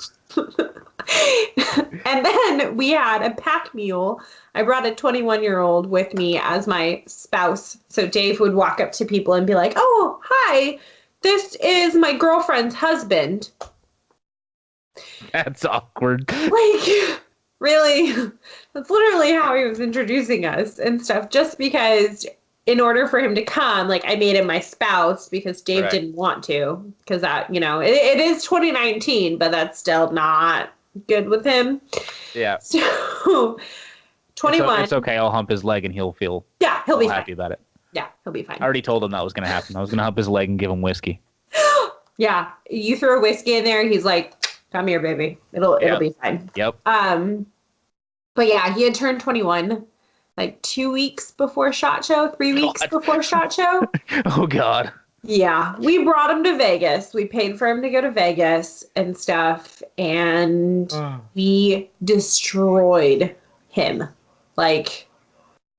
And then we had a pack mule. I brought a 21-year-old with me as my spouse. So Dave would walk up to people and be like, oh, hi, this is my girlfriend's husband. That's awkward. Like, really? That's literally how he was introducing us and stuff. Just because in order for him to come, like I made him my spouse because Dave didn't want to. Because that, it is 2019, but that's still not good with him. Yeah. So 21. It's okay. I'll hump his leg and he'll feel he'll be happy fine. about it. Yeah, he'll be fine. I already told him that was going to happen. I was going to hump his leg and give him whiskey. Yeah, you throw whiskey in there, he's like, come here, baby. It'll be fine. Yep. But yeah, he had turned 21 like 2 weeks before SHOT Show, 3 weeks before SHOT Show. Oh God. Yeah, we brought him to Vegas. We paid for him to go to Vegas and stuff, and we destroyed him. Like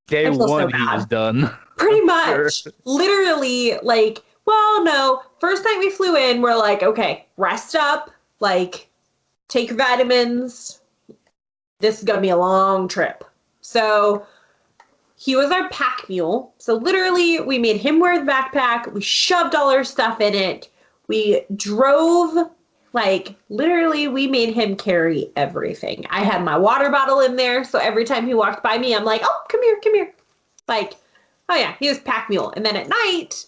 day one, he was done. Pretty much. Literally, like, well, no. First night we flew in, we're like, okay, rest up, like, take vitamins. This is gonna be a long trip. So he was our pack mule. So literally, we made him wear the backpack. We shoved all our stuff in it. We drove, like, literally, we made him carry everything. I had my water bottle in there. So every time he walked by me, I'm like, oh, come here, come here. Like, oh yeah, he was pack mule. And then at night,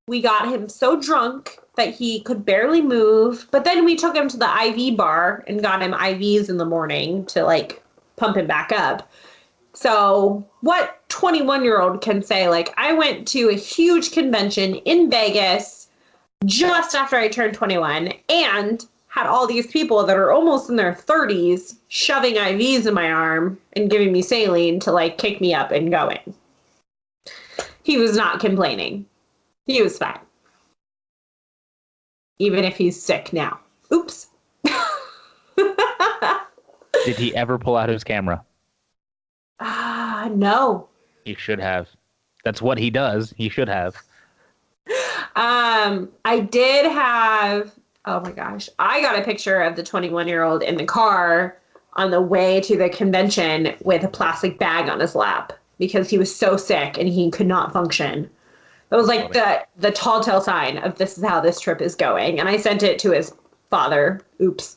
we got him so drunk that he could barely move. But then we took him to the IV bar and got him IVs in the morning to, like, pump him back up. So what 21-year-old can say, like, I went to a huge convention in Vegas just after I turned 21 and had all these people that are almost in their 30s shoving IVs in my arm and giving me saline to, like, kick me up and going. He was not complaining. He was fine. Even if he's sick now. Oops. Did he ever pull out his camera? No. He should have. That's what he does. He should have. I did have, oh my gosh, I got a picture of the 21-year-old in the car on the way to the convention with a plastic bag on his lap because he was so sick and he could not function. It was like the tall tale sign of this is how this trip is going. And I sent it to his father. Oops.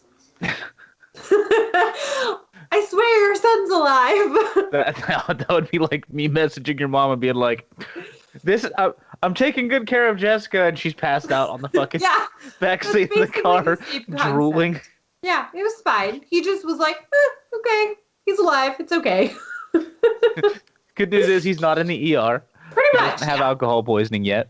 I swear your son's alive. That would be like me messaging your mom and being like, I'm taking good care of Jessica, and she's passed out on the fucking backseat of the car, drooling. Yeah, it was fine. He just was like, okay, he's alive. It's okay. Good news is he's not in the ER. Pretty He much. doesn't have Yeah. alcohol poisoning yet.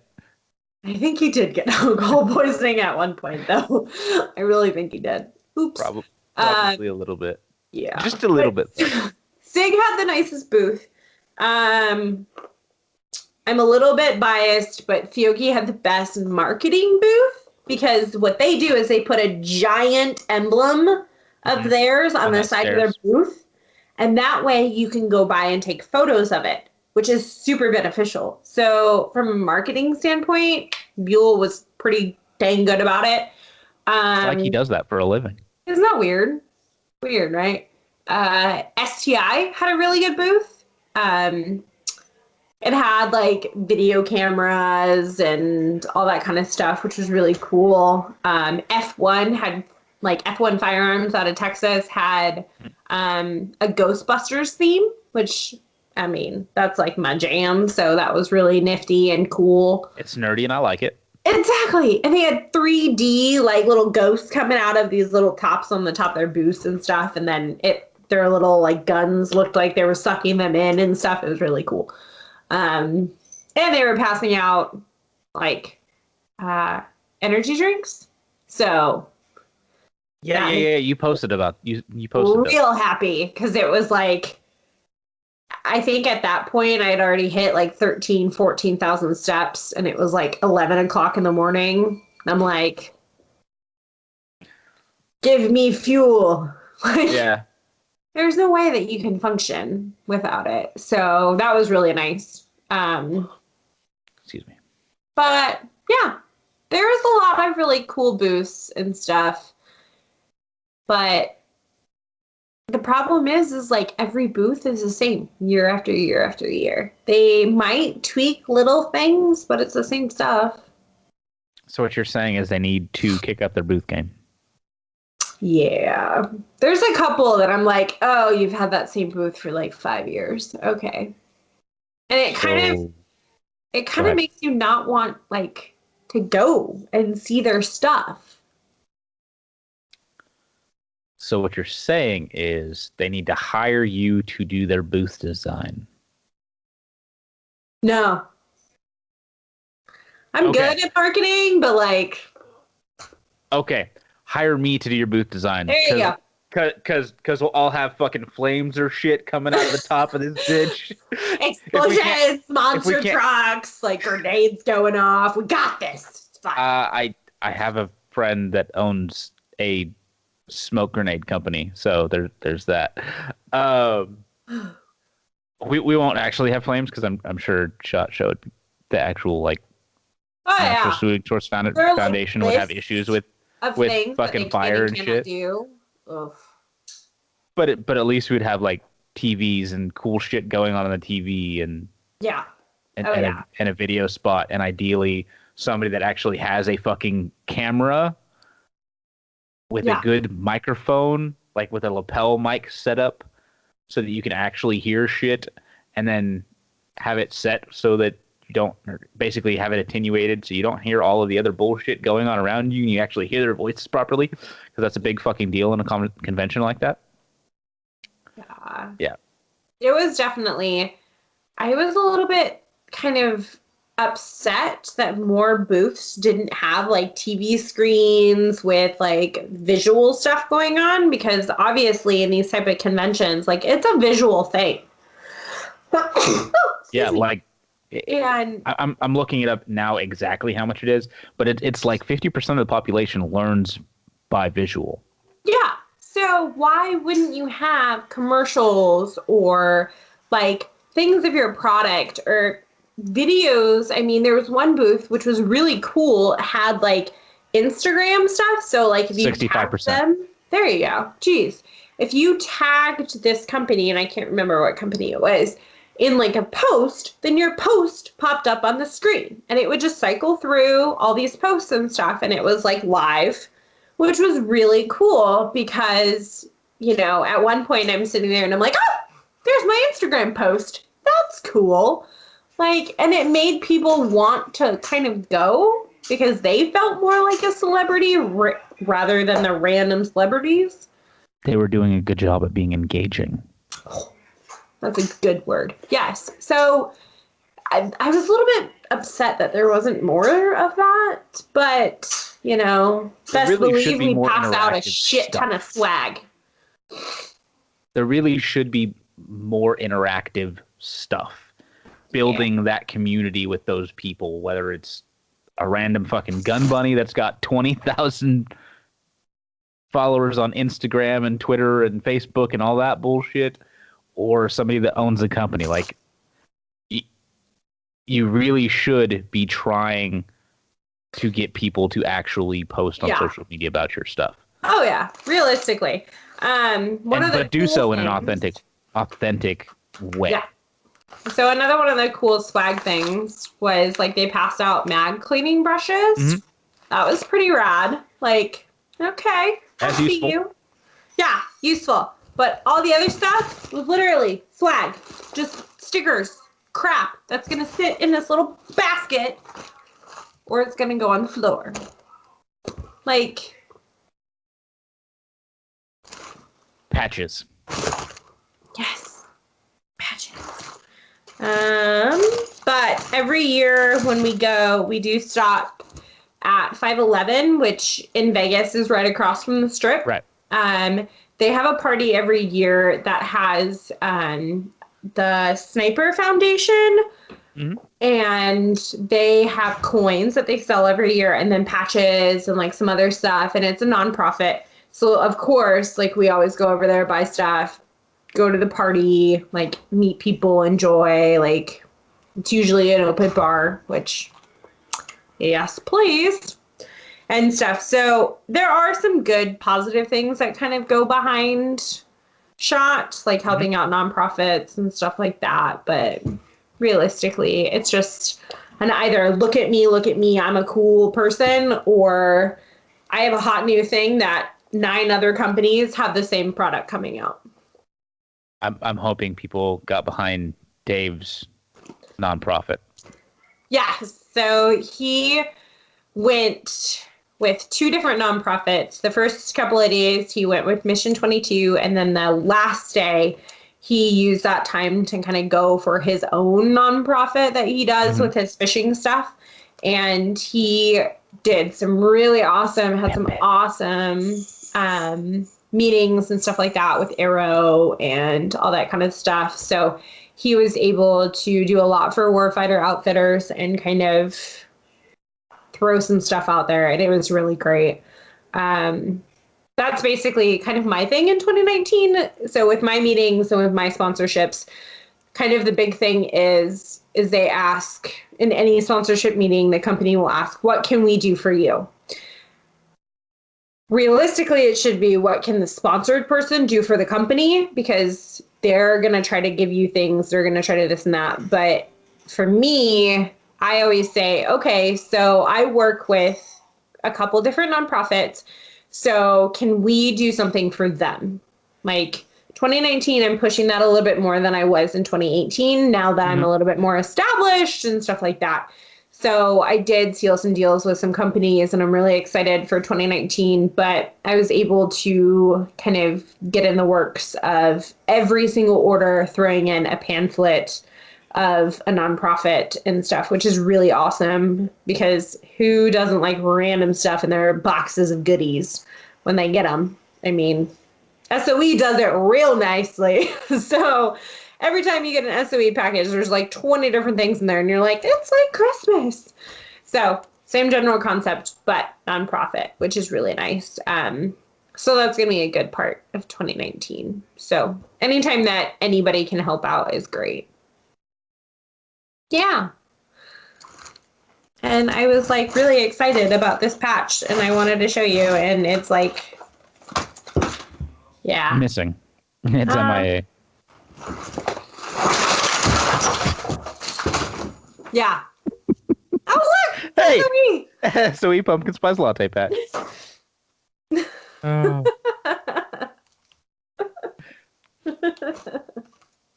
I think he did get alcohol poisoning at one point, though. I really think he did. Oops. Probably a little bit. Yeah. Just a little bit, though. Sig had the nicest booth. I'm a little bit biased, but Fiocchi had the best marketing booth because what they do is they put a giant emblem of theirs on the side of their booth, and that way you can go by and take photos of it, which is super beneficial. So from a marketing standpoint, Buell was pretty dang good about it. It's like he does that for a living. Isn't that weird? Weird, right? STI had a really good booth. It had like video cameras and all that kind of stuff, which was really cool. F1 had like F1 Firearms out of Texas had a Ghostbusters theme, which I mean, that's like my jam. So that was really nifty and cool. It's nerdy and I like it. Exactly. And they had 3D like little ghosts coming out of these little tops on the top of their booths and stuff. And then their little like guns looked like they were sucking them in and stuff. It was really cool. And they were passing out like energy drinks. So yeah. You posted about you posted real happy because it was like I think at that point I had already hit like 14,000 steps and it was like 11 o'clock in the morning. I'm like, give me fuel. Like, yeah. There's no way that you can function without it. So that was really nice. Excuse me. But yeah, there was a lot of really cool booths and stuff. But the problem is like every booth is the same year after year after year. They might tweak little things, but it's the same stuff. So what you're saying is they need to kick up their booth game. Yeah. There's a couple that I'm like, oh, you've had that same booth for like 5 years. Okay. And it kind of makes you not want like to go and see their stuff. So what you're saying is they need to hire you to do their booth design. No. I'm good at marketing, but like... Okay. Hire me to do your booth design. There you go. Because we'll all have fucking flames or shit coming out of the top of this bitch. Explosions, monster trucks, like grenades going off. We got this. It's fine. I have a friend that owns a smoke grenade company, so there's that. We won't actually have flames because I'm sure SHOT showed the actual like National Shooting Sports Foundation would have issues with fucking fire and shit. But at least we'd have like TVs and cool shit going on the TV and a video spot, and ideally somebody that actually has a fucking camera with a good microphone, like with a lapel mic setup, so that you can actually hear shit, and then have it set so that you don't, basically have it attenuated so you don't hear all of the other bullshit going on around you, and you actually hear their voices properly, because that's a big fucking deal in a convention like that. Yeah. It was definitely, I was a little bit kind of upset that more booths didn't have like TV screens with like visual stuff going on, because obviously in these type of conventions, like it's a visual thing. Yeah, like and I'm looking it up now exactly how much it is, but it's like 50% of the population learns by visual. Yeah. So why wouldn't you have commercials or like things of your product or videos? I mean, there was one booth which was really cool. It had like Instagram stuff. So like if you 65%. Them, there you go. Jeez. If you tagged this company, and I can't remember what company it was, in like a post, then your post popped up on the screen, and it would just cycle through all these posts and stuff, and it was like live, which was really cool because, you know, at one point I'm sitting there and I'm like, oh, there's my Instagram post. That's cool. Like, and it made people want to kind of go because they felt more like a celebrity rather than the random celebrities. They were doing a good job at being engaging. That's a good word. Yes. So I was a little bit upset that there wasn't more of that, but, you know, best really believe we more passed out a interactive shit ton of swag. There really should be more interactive stuff. Building that community with those people, whether it's a random fucking gun bunny that's got 20,000 followers on Instagram and Twitter and Facebook and all that bullshit, or somebody that owns a company. Like, you really should be trying to get people to actually post on social media about your stuff. Oh yeah, realistically. But do so in an authentic way. Yeah. So another one of the cool swag things was like they passed out mag cleaning brushes. Mm-hmm. That was pretty rad. Like, okay, that's useful. You. Yeah, useful. But all the other stuff was literally swag, just stickers, crap that's gonna sit in this little basket, or it's gonna go on the floor. Like patches. Yes, patches. But every year when we go, we do stop at 511, which in Vegas is right across from the Strip. Right. They have a party every year that has the Sniper Foundation, mm-hmm. and they have coins that they sell every year, and then patches and like some other stuff, and it's a nonprofit. So of course, like we always go over there, buy stuff, go to the party, like meet people, enjoy. Like it's usually an open bar, which yes, please, and stuff. So there are some good positive things that kind of go behind SHOT, like helping out nonprofits and stuff like that. But realistically, it's just an either look at me, I'm a cool person, or I have a hot new thing that 9 other companies have the same product coming out. I'm hoping people got behind Dave's nonprofit. Yeah, so he went with 2 different nonprofits. The first couple of days he went with Mission 22, and then the last day he used that time to kind of go for his own nonprofit that he does with his fishing stuff. And he did some really awesome, had some awesome meetings and stuff like that with Arrow and all that kind of stuff. So he was able to do a lot for warfighter outfitters and kind of throw some stuff out there, and it was really great. That's basically kind of my thing in 2019. So with my meetings and with my sponsorships, kind of the big thing is they ask in any sponsorship meeting, the company will ask, what can we do for you? Realistically, it should be what can the sponsored person do for the company, because they're going to try to give you things. They're going to try to this and that. But for me, I always say, okay, so I work with a couple different nonprofits. So can we do something for them? Like 2019, I'm pushing that a little bit more than I was in 2018. Now that I'm a little bit more established and stuff like that. So I did seal some deals with some companies, and I'm really excited for 2019, but I was able to kind of get in the works of every single order, throwing in a pamphlet of a nonprofit and stuff, which is really awesome, because who doesn't like random stuff in their boxes of goodies when they get them? I mean, SOE does it real nicely. So every time you get an SOE package, there's like 20 different things in there, and you're like, it's like Christmas. So same general concept, but nonprofit, which is really nice. So that's going to be a good part of 2019. So anytime that anybody can help out is great. Yeah. And I was like really excited about this patch, and I wanted to show you, and it's like, yeah. Missing. It's MIA. Yeah. Oh, look! Hey! SOE pumpkin spice latte patch. Oh.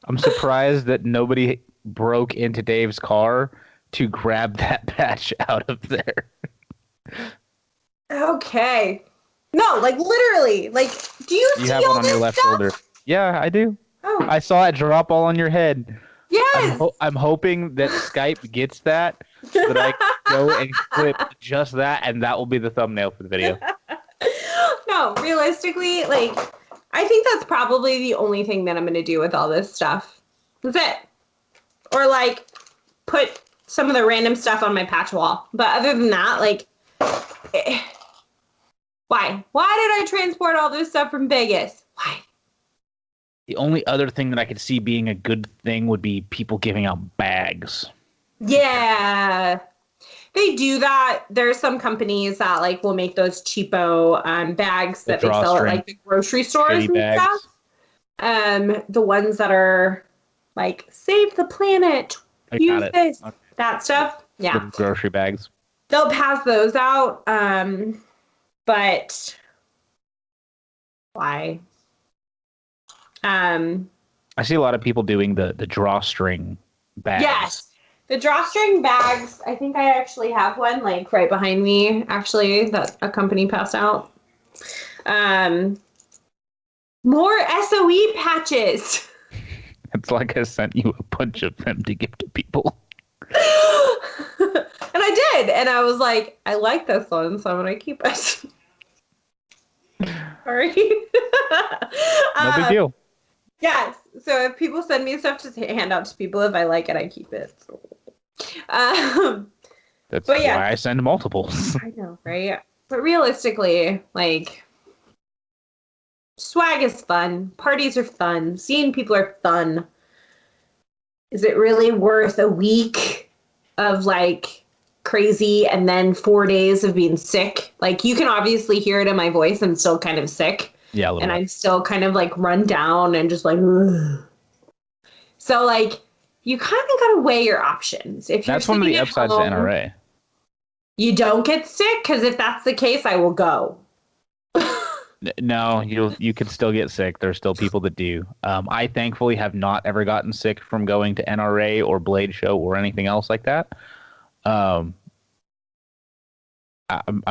I'm surprised that nobody broke into Dave's car to grab that patch out of there. Okay. No, like literally. Like, do you You see have one all on your this left shoulder. stuff? Yeah, I do. Oh, I saw it drop all on your head. yes. I'm hoping that Skype gets that so that I can go and clip just that, and that will be the thumbnail for the video. No, realistically, like, I think that's probably the only thing that I'm going to do with all this stuff. That's it. Or, like, put some of the random stuff on my patch wall. But other than that, like, eh, why? Why did I transport all this stuff from Vegas? Why? The only other thing that I could see being a good thing would be people giving out bags. Yeah. They do that. There's some companies that like will make those cheapo bags The that they sell at drawstring like the grocery stores shitty and stuff. bags. The ones that are like save the planet, I got use it. this, Okay. that stuff. Yeah, Little grocery bags. they'll pass those out. But why? Um, I see a lot of people doing the drawstring bags. yes, the drawstring bags. I think I actually have one like right behind me. Actually, that a company passed out. Um, More SOE patches. It's like I sent you a bunch of them to give to people. And I did. And I was like, I like this one, so I'm going to keep it. Sorry. No big deal. Yes. So if people send me stuff to hand out to people, if I like it, I keep it. So. That's but yeah. why I send multiples. I know, right? But realistically, like, swag is fun. Parties are fun. Seeing people are fun. Is it really worth a week of like crazy and then 4 days of being sick? Like, you can obviously hear it in my voice. I'm still kind of sick. Yeah, a little and bit. I'm still kind of like run down and just like, ugh. So like, you kind of got to weigh your options. If you're That's one of sitting the at upsides home, to NRA. you don't get sick, because if that's the case, I will go. No, you could still get sick. There's still people that do. I thankfully have not ever gotten sick from going to NRA or Blade Show or anything else like that. I'm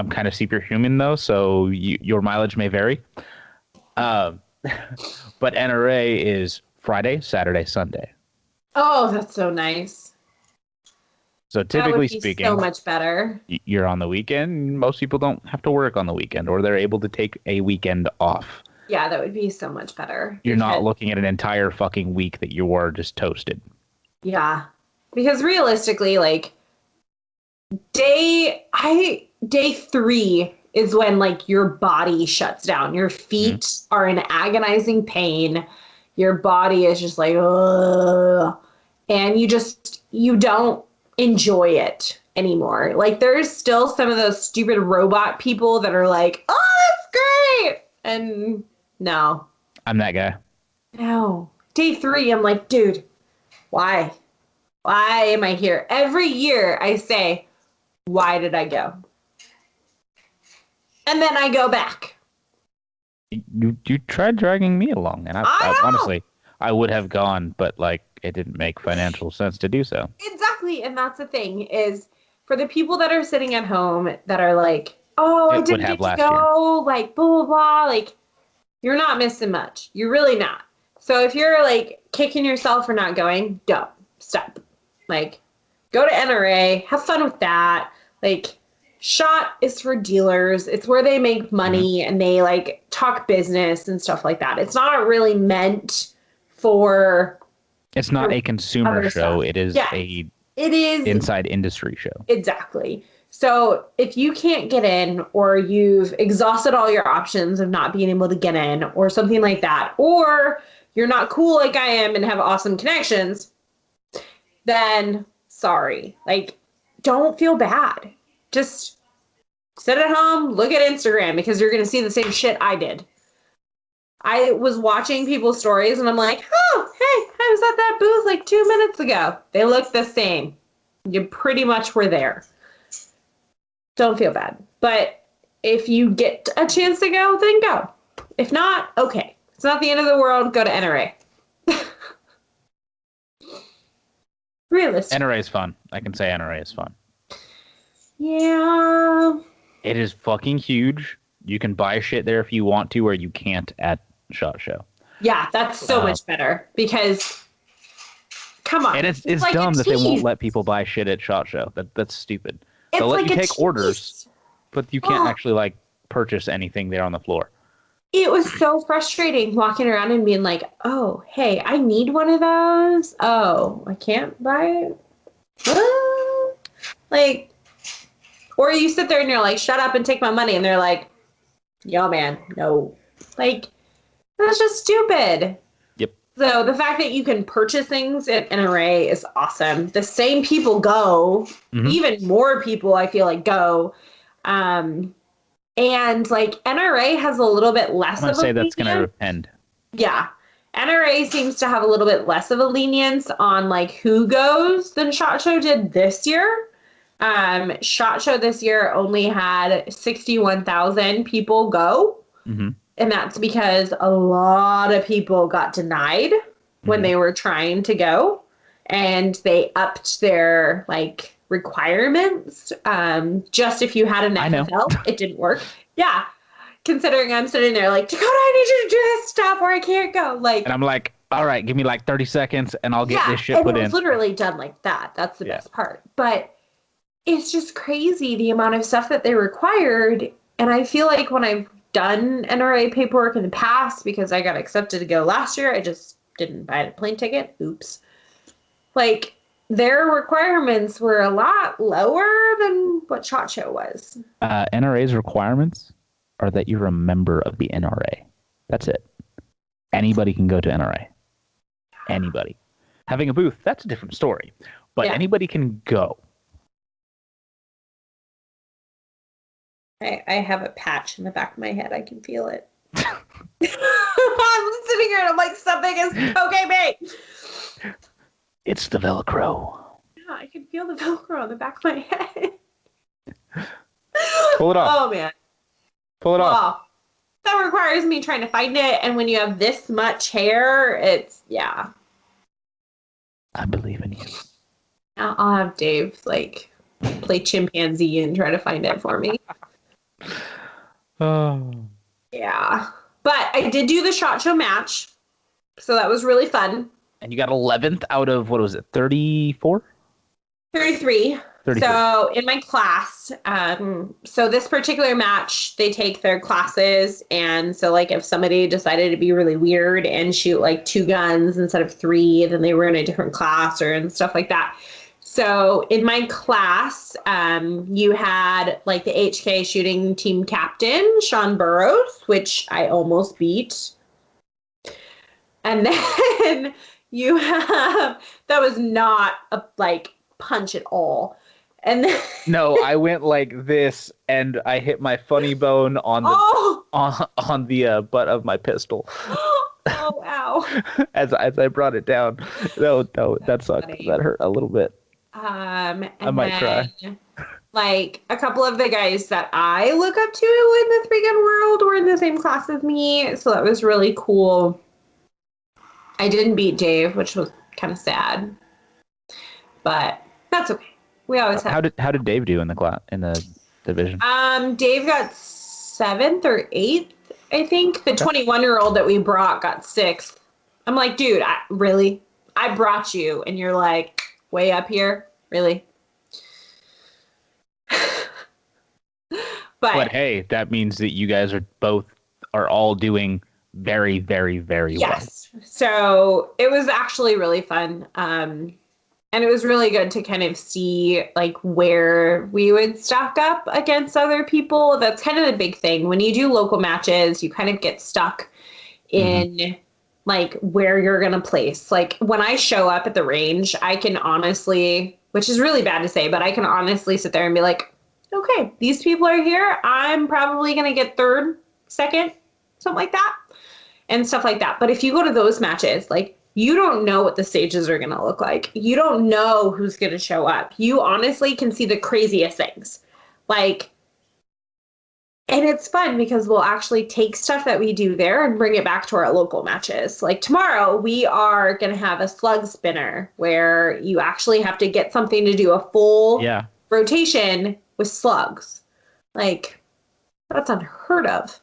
kind of superhuman though, so your mileage may vary. But NRA is Friday, Saturday, Sunday. Oh, that's so nice. So That typically would be speaking, so much better. you're on the weekend. Most people don't have to work on the weekend, or they're able to take a weekend off. Yeah, that would be so much better. You're not looking at an entire fucking week that you were just toasted. Yeah. Because realistically, like day 3 is when like your body shuts down. Your feet are in agonizing pain. Your body is just like, ugh. And you don't enjoy it anymore. Like, there's still some of those stupid robot people that are like, oh, that's great. And no. I'm that guy. No. Day 3, I'm like, dude, why? Why am I here? Every year I say, why did I go? And then I go back. You tried dragging me along, and I honestly, I would have gone, but like it didn't make financial sense to do so. Exactly. And that's the thing is, for the people that are sitting at home that are like, oh, I It would didn't have get to last go, like, blah, blah, blah. Like, you're not missing much. You're really not. So if you're like kicking yourself for not going, don't. Stop. Like, go to NRA, have fun with that. Like, SHOT is for dealers. It's where they make money and they like talk business and stuff like that. It's not really meant for. It's not a consumer other show. stuff. It is Yeah. a It is inside industry show. exactly. So if you can't get in, or you've exhausted all your options of not being able to get in, or something like that, or you're not cool like I am and have awesome connections, then sorry. Like, don't feel bad. Just sit at home, look at Instagram, because you're going to see the same shit I did. I was watching people's stories and I'm like, oh, hey, I was at that booth like 2 minutes ago. They look the same. You pretty much were there. Don't feel bad. But if you get a chance to go, then go. If not, okay. It's not the end of the world. Go to NRA. Realistic. NRA is fun. I can say NRA is fun. Yeah. It is fucking huge. You can buy shit there if you want to, or you can't at SHOT Show. Yeah, that's so much better because, come on. And it's like dumb that they won't tease. let people buy shit at SHOT Show. That's stupid. It's They'll let like you a take tease. orders, but you can't Oh. actually like purchase anything there on the floor. It was so frustrating walking around and being like, oh, hey, I need one of those. Oh, I can't buy it. What? Like, or you sit there and you're like, shut up and take my money. And they're like, yo, man, no. Like, that's just stupid. Yep. So the fact that you can purchase things at NRA is awesome. The same people go, even more people I feel like go. And like NRA has a little bit less I'm of gonna say a that's gonna lenience. depend. Yeah. NRA seems to have a little bit less of a lenience on like who goes than SHOT Show did this year. SHOT Show this year only had 61,000 people go. And that's because a lot of people got denied when they were trying to go, and they upped their like requirements. Just if you had an FFL, it didn't work. Yeah. Considering I'm sitting there like, Dakota, I need you to do this stuff or I can't go. Like, And I'm like, all right, give me like 30 seconds and I'll get this shit and put it in. was literally done like that. That's the best part. But it's just crazy the amount of stuff that they required. And I feel like when I've done NRA paperwork in the past, because I got accepted to go last year, I just didn't buy a plane ticket. Oops. Like, their requirements were a lot lower than what SHOT Show was. NRA's requirements are that you're a member of the NRA. That's it. Anybody can go to NRA. Anybody. Having a booth, that's a different story. But anybody can go. I have a patch in the back of my head. I can feel it. I'm sitting here and I'm like, something is poking me. It's the Velcro. Yeah, I can feel the Velcro on the back of my head. Pull it off. Oh, man. Pull it off. That requires me trying to find it. And when you have this much hair, it's, yeah. I believe in you. I'll have Dave, like, play chimpanzee and try to find it for me. Oh. Yeah. But I did do the SHOT Show match. So that was really fun. And you got 11th out of, what was it, 34? 33. 33. So in my class, so this particular match, they take their classes. And so like if somebody decided to be really weird and shoot like 2 guns instead of 3, then they were in a different class or and stuff like that. So in my class, you had like the HK shooting team captain, Sean Burrows, which I almost beat. And then you have, that was not a like punch at all. And then no, I went like this and I hit my funny bone on the on the butt of my pistol. Oh, ow. as I brought it down. No, that sucked. Funny. That hurt a little bit. And I might cry. Like a couple of the guys that I look up to in the 3-gun world were in the same class as me, so that was really cool. I didn't beat Dave, which was kind of sad, but that's okay. We always have. How did Dave do in the division? Dave got 7th or 8th, I think. The 21-year-old that we brought got 6th. I'm like, dude, really? I brought you, and you're like way up here, really? But hey, that means that you guys are all doing very, very, very well. Yes. So it was actually really fun. And it was really good to kind of see like where we would stack up against other people. That's kind of the big thing. When you do local matches, you kind of get stuck in like where you're going to place. Like when I show up at the range, I can honestly, which is really bad to say, but I can honestly sit there and be like, okay, these people are here. I'm probably going to get 3rd, 2nd, something like that, and stuff like that. But if you go to those matches, like you don't know what the stages are going to look like. You don't know who's going to show up. You honestly can see the craziest things. Like, and it's fun because we'll actually take stuff that we do there and bring it back to our local matches. Like tomorrow, we are going to have a slug spinner where you actually have to get something to do a full rotation with slugs. Like, that's unheard of.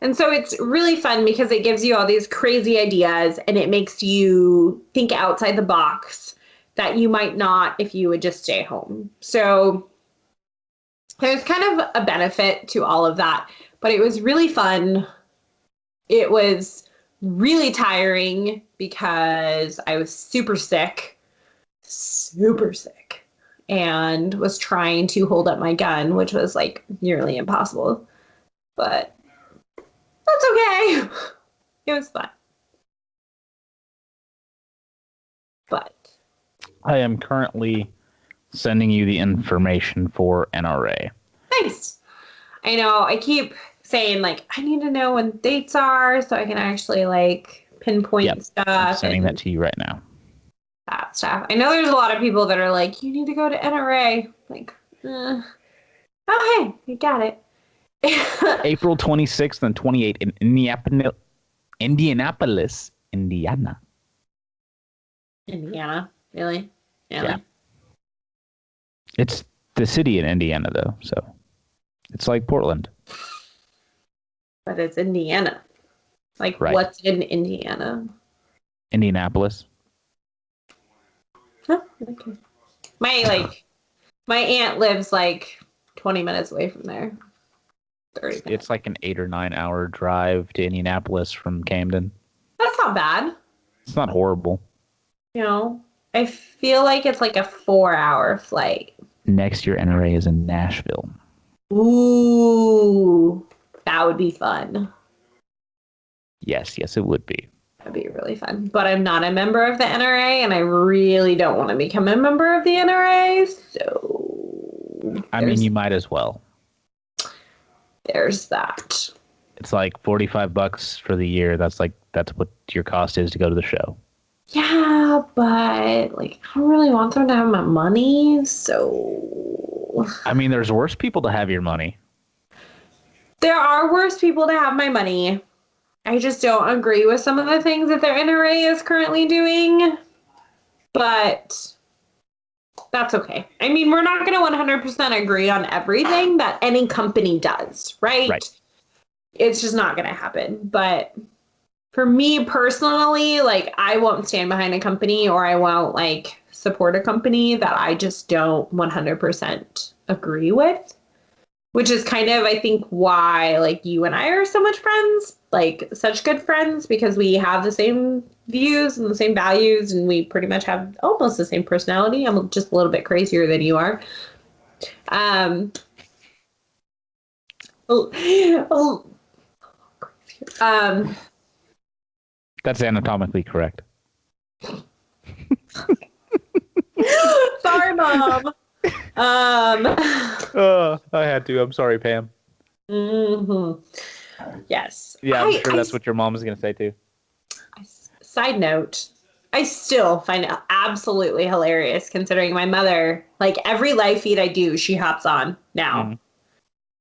And so it's really fun because it gives you all these crazy ideas and it makes you think outside the box that you might not if you would just stay home. So there's kind of a benefit to all of that, but it was really fun. It was really tiring because I was super sick, and was trying to hold up my gun, which was like nearly impossible. But that's okay. It was fun. But I am currently sending you the information for NRA. nice. I know I keep saying like I need to know when dates are so I can actually like pinpoint stuff. I'm sending that to you right now. That stuff. I know there's a lot of people that are like, you need to go to NRA. Like, oh hey, you got it. April 26th and 28th in Indianapolis, Indiana. Indiana, really? Yeah. It's the city in Indiana, though, so it's like Portland. But it's Indiana. Like, right. What's in Indiana? Indianapolis. Huh? Okay. My aunt lives like 20 minutes away from there. 30 minutes. It's like an 8 or 9 hour drive to Indianapolis from Camden. That's not bad. It's not horrible. You know, I feel like it's like a 4-hour flight. Next year, NRA is in Nashville. Ooh, that would be fun. Yes, it would be. That'd be really fun. But I'm not a member of the NRA, and I really don't want to become a member of the NRA, so... I mean, you might as well. There's that. It's like $45 for the year. That's what your cost is to go to the show. Yeah, but like I don't really want them to have my money, so I mean, there's worse people to have your money. There are worse people to have my money. I just don't agree with some of the things that their NRA is currently doing. But that's okay. I mean, we're not going to 100% agree on everything that any company does, right? Right. It's just not going to happen. But for me personally, like, I won't stand behind a company or I won't, like, support a company that I just don't 100% agree with. Which is kind of, I think, why, like, you and I are so much friends, like, such good friends, because we have the same views and the same values, and we pretty much have almost the same personality. I'm just a little bit crazier than you are. That's anatomically correct. Sorry, Mom. I had to. I'm sorry, Pam. Mm-hmm. Yes. Yeah, I'm sure that's what your mom is going to say too. Side note, I still find it absolutely hilarious considering my mother, like every live feed I do, she hops on now. Mm.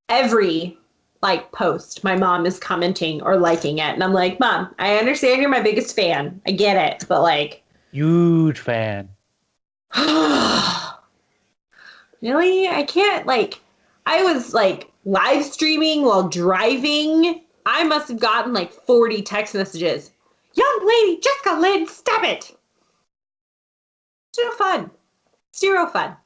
Every like post, my mom is commenting or liking it. And I'm like, Mom, I understand you're my biggest fan. I get it. But like, huge fan. Really? I can't, like, I was, like, live streaming while driving. I must have gotten, like, 40 text messages. Young lady, Jessica Lynn, stop it! Zero fun. Zero fun.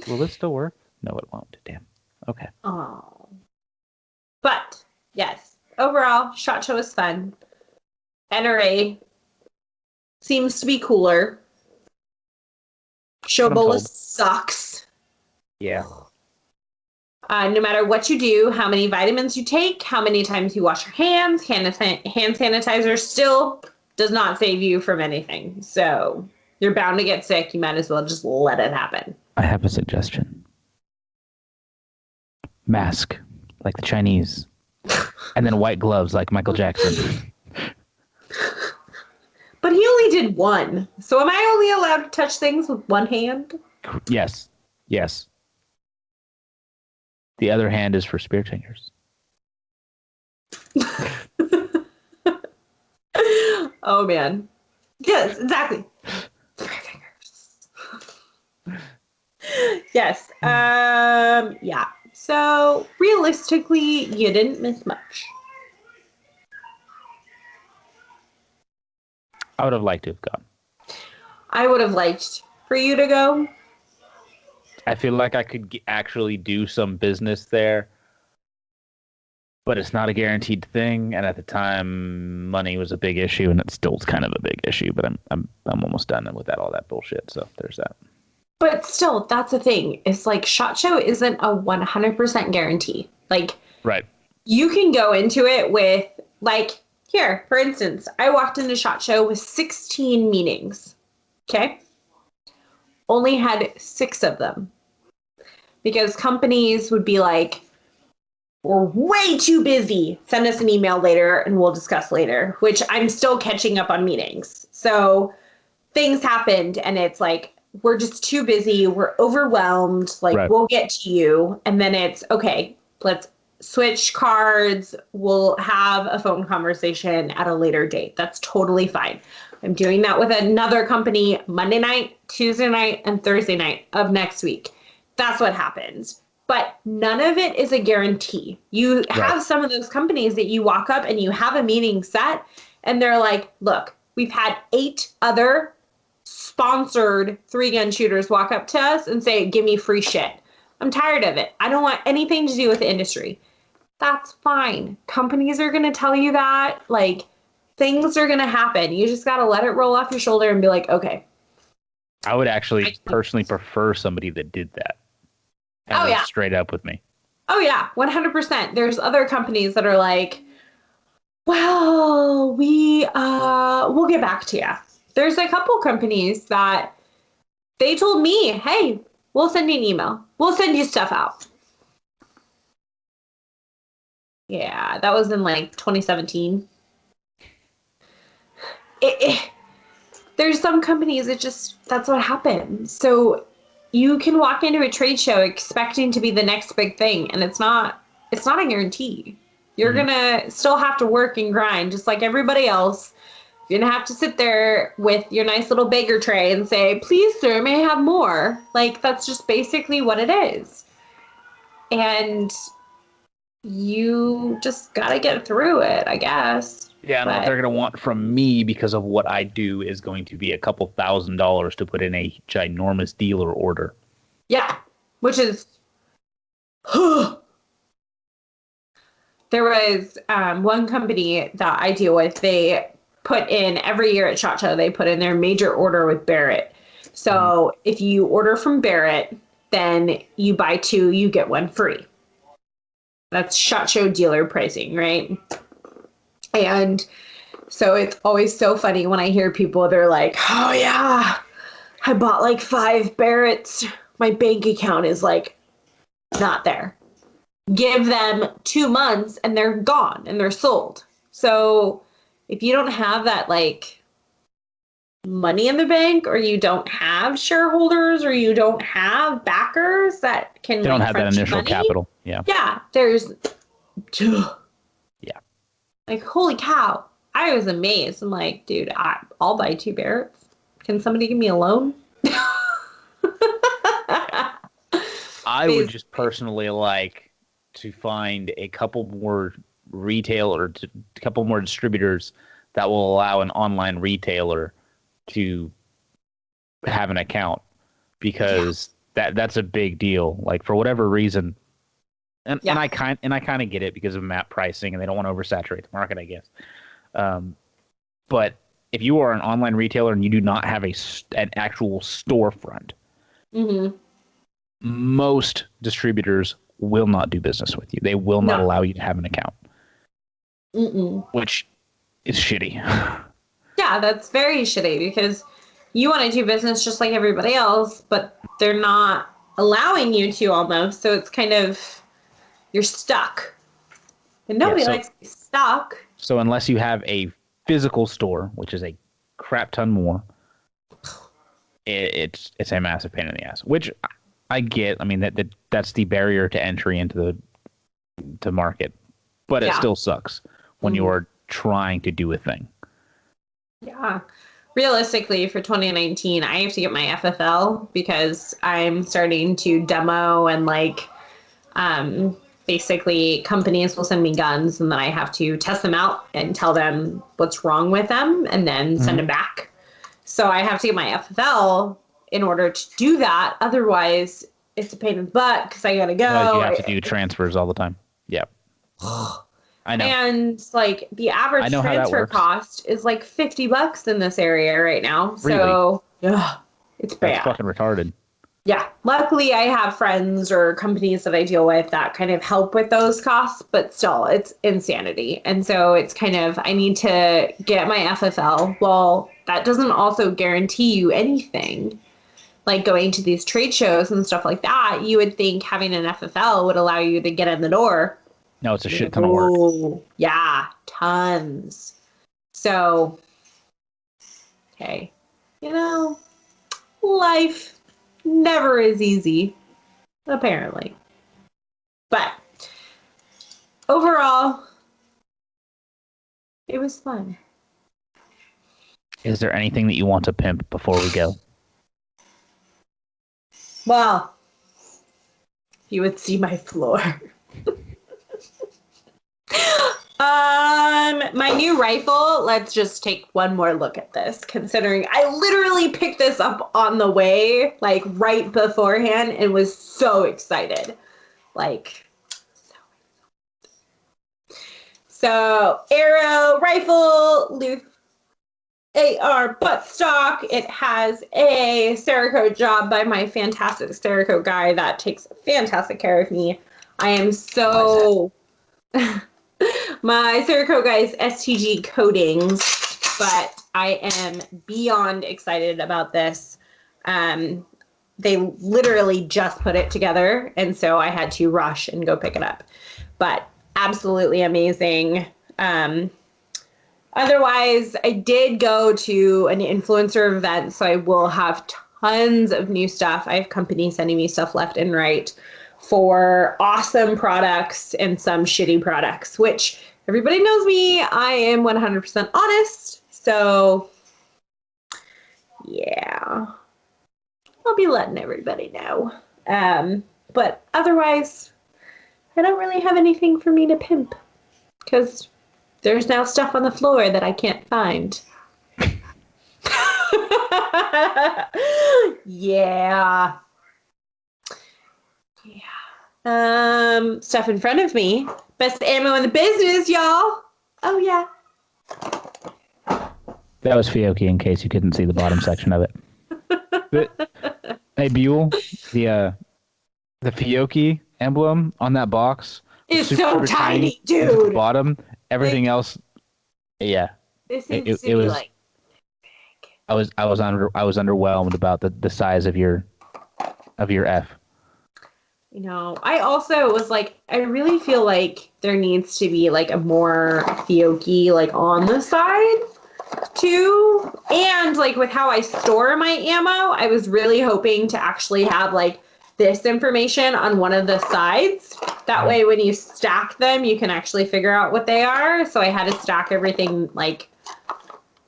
Will this still work? No, it won't. Damn. Okay. Oh. But, yes. Overall, SHOT Show is fun. NRA seems to be cooler. Showbola sucks. Yeah. No matter what you do, how many vitamins you take, how many times you wash your hands, hand sanitizer still does not save you from anything. So you're bound to get sick. You might as well just let it happen. I have a suggestion. Mask, like the Chinese. And then white gloves, like Michael Jackson. But he only did one. So am I only allowed to touch things with one hand? Yes. Yes. The other hand is for spear fingers. Oh, man. Yes, exactly. Spear fingers. Yes. Yeah. So realistically, you didn't miss much. I would have liked to have gone. I would have liked for you to go. I feel like I could actually do some business there, but it's not a guaranteed thing. And at the time, money was a big issue, and it still is kind of a big issue. But I'm almost done with all that bullshit. So there's that. But still, that's the thing. It's like SHOT Show isn't a 100% guarantee. Like, right. You can go into it with, like, here, for instance, I walked into SHOT Show with 16 meetings. Okay? Only had 6 of them. Because companies would be like, we're way too busy. Send us an email later and we'll discuss later, which I'm still catching up on meetings. So things happened and it's like, we're just too busy. We're overwhelmed. Like, right. We'll get to you. And then it's, okay, let's switch cards. We'll have a phone conversation at a later date. That's totally fine. I'm doing that with another company Monday night, Tuesday night, and Thursday night of next week. That's what happens. But none of it is a guarantee. You have some of those companies that you walk up and you have a meeting set and they're like, look, we've had 8 other sponsored 3-gun shooters walk up to us and say, give me free shit. I'm tired of it. I don't want anything to do with the industry. That's fine. Companies are going to tell you that. Like, things are going to happen. You just got to let it roll off your shoulder and be like, okay. I would actually personally prefer somebody that did that. And went straight up with me. Oh, yeah. 100%. There's other companies that are like, well, we'll get back to you. There's a couple companies that they told me, hey, we'll send you an email. We'll send you stuff out. Yeah, that was in like 2017. There's some companies, that's what happens. So you can walk into a trade show expecting to be the next big thing, and it's not a guarantee. You're going to still have to work and grind just like everybody else. You're going to have to sit there with your nice little bagger tray and say, please, sir, may I have more? Like, that's just basically what it is. And you just got to get through it, I guess. Yeah, and what they're going to want from me because of what I do is going to be a couple $1,000s to put in a ginormous dealer order. Yeah, which is... There was one company that I deal with, they put in, every year at SHOT Show, they put in their major order with Barrett. So if you order from Barrett, then you buy 2, you get 1 free. That's SHOT Show dealer pricing, right? And so it's always so funny when I hear people, they're like, oh yeah, I bought like 5 Barretts. My bank account is like not there. Give them 2 months and they're gone and they're sold. So if you don't have that like money in the bank, or you don't have shareholders, or you don't have backers that can, they don't have that initial money, capital. Yeah, there's yeah, like, holy cow, I was amazed. I'm like, dude, I'll buy 2 Barretts. Can somebody give me a loan? I would just personally like to find a couple more a couple more distributors that will allow an online retailer to have an account, because that's a big deal. Like, for whatever reason, and I kind of get it because of map pricing and they don't want to oversaturate the market, I guess. But if you are an online retailer and you do not have an actual storefront, most distributors will not do business with you. They will not allow you to have an account, which is shitty. Yeah, that's very shitty, because you want to do business just like everybody else, but they're not allowing you to, almost. So it's kind of, you're stuck. And nobody likes to be stuck. So unless you have a physical store, which is a crap ton more, it's a massive pain in the ass, which I get. I mean, that's the barrier to entry into the market, but it still sucks when you are trying to do a thing. Yeah. Realistically, for 2019, I have to get my FFL because I'm starting to demo and like Basically, companies will send me guns, and then I have to test them out and tell them what's wrong with them, and then send them back. So I have to get my FFL in order to do that. Otherwise, it's a pain in the butt because I gotta Otherwise, you go. have to do transfers all the time. Yeah. I know. And like the average I know how that transfer works. cost is like $50 in this area right now. Really? So yeah, it's That's bad. fucking retarded. Yeah. Luckily I have friends or companies that I deal with that kind of help with those costs, but still it's insanity. And so it's kind of, I need to get my FFL. Well, that doesn't also guarantee you anything. Like going to these trade shows and stuff like that, you would think having an FFL would allow you to get in the door. No, it's a shit ton of work. Oh, yeah, tons. So, hey, life never is easy, apparently. But overall, it was fun. Is there anything that you want to pimp before we go? Well, you would see my floor. My new rifle, let's just take one more look at this, considering I literally picked this up on the way, like right beforehand, and was so excited. Like, so arrow, rifle, Luth AR buttstock. It has a Cerakote job by my fantastic Cerakote guy that takes fantastic care of me. I am so... My Cerakote guy's STG coatings, but I am beyond excited about this. They literally just put it together, and so I had to rush and go pick it up. But absolutely amazing. Otherwise, I did go to an influencer event, so I will have tons of new stuff. I have companies sending me stuff left and right for awesome products and some shitty products, which everybody knows me. I am 100% honest. So, yeah, I'll be letting everybody know. But otherwise, I don't really have anything for me to pimp because there's now stuff on the floor that I can't find. Yeah. Stuff in front of me. Best ammo in the business, y'all. Oh, yeah. That was Fiocchi, in case you couldn't see the bottom section of it. Hey, Buell, the Fiocchi emblem on that box It's super so tiny, dude. At the bottom, everything else, yeah. This It is it, was like big. I was underwhelmed about the size of your F. I also was like, I really feel like there needs to be like a more Fiocchi like on the side too. And like with how I store my ammo, I was really hoping to actually have like this information on one of the sides. That way when you stack them, you can actually figure out what they are. So I had to stack everything like,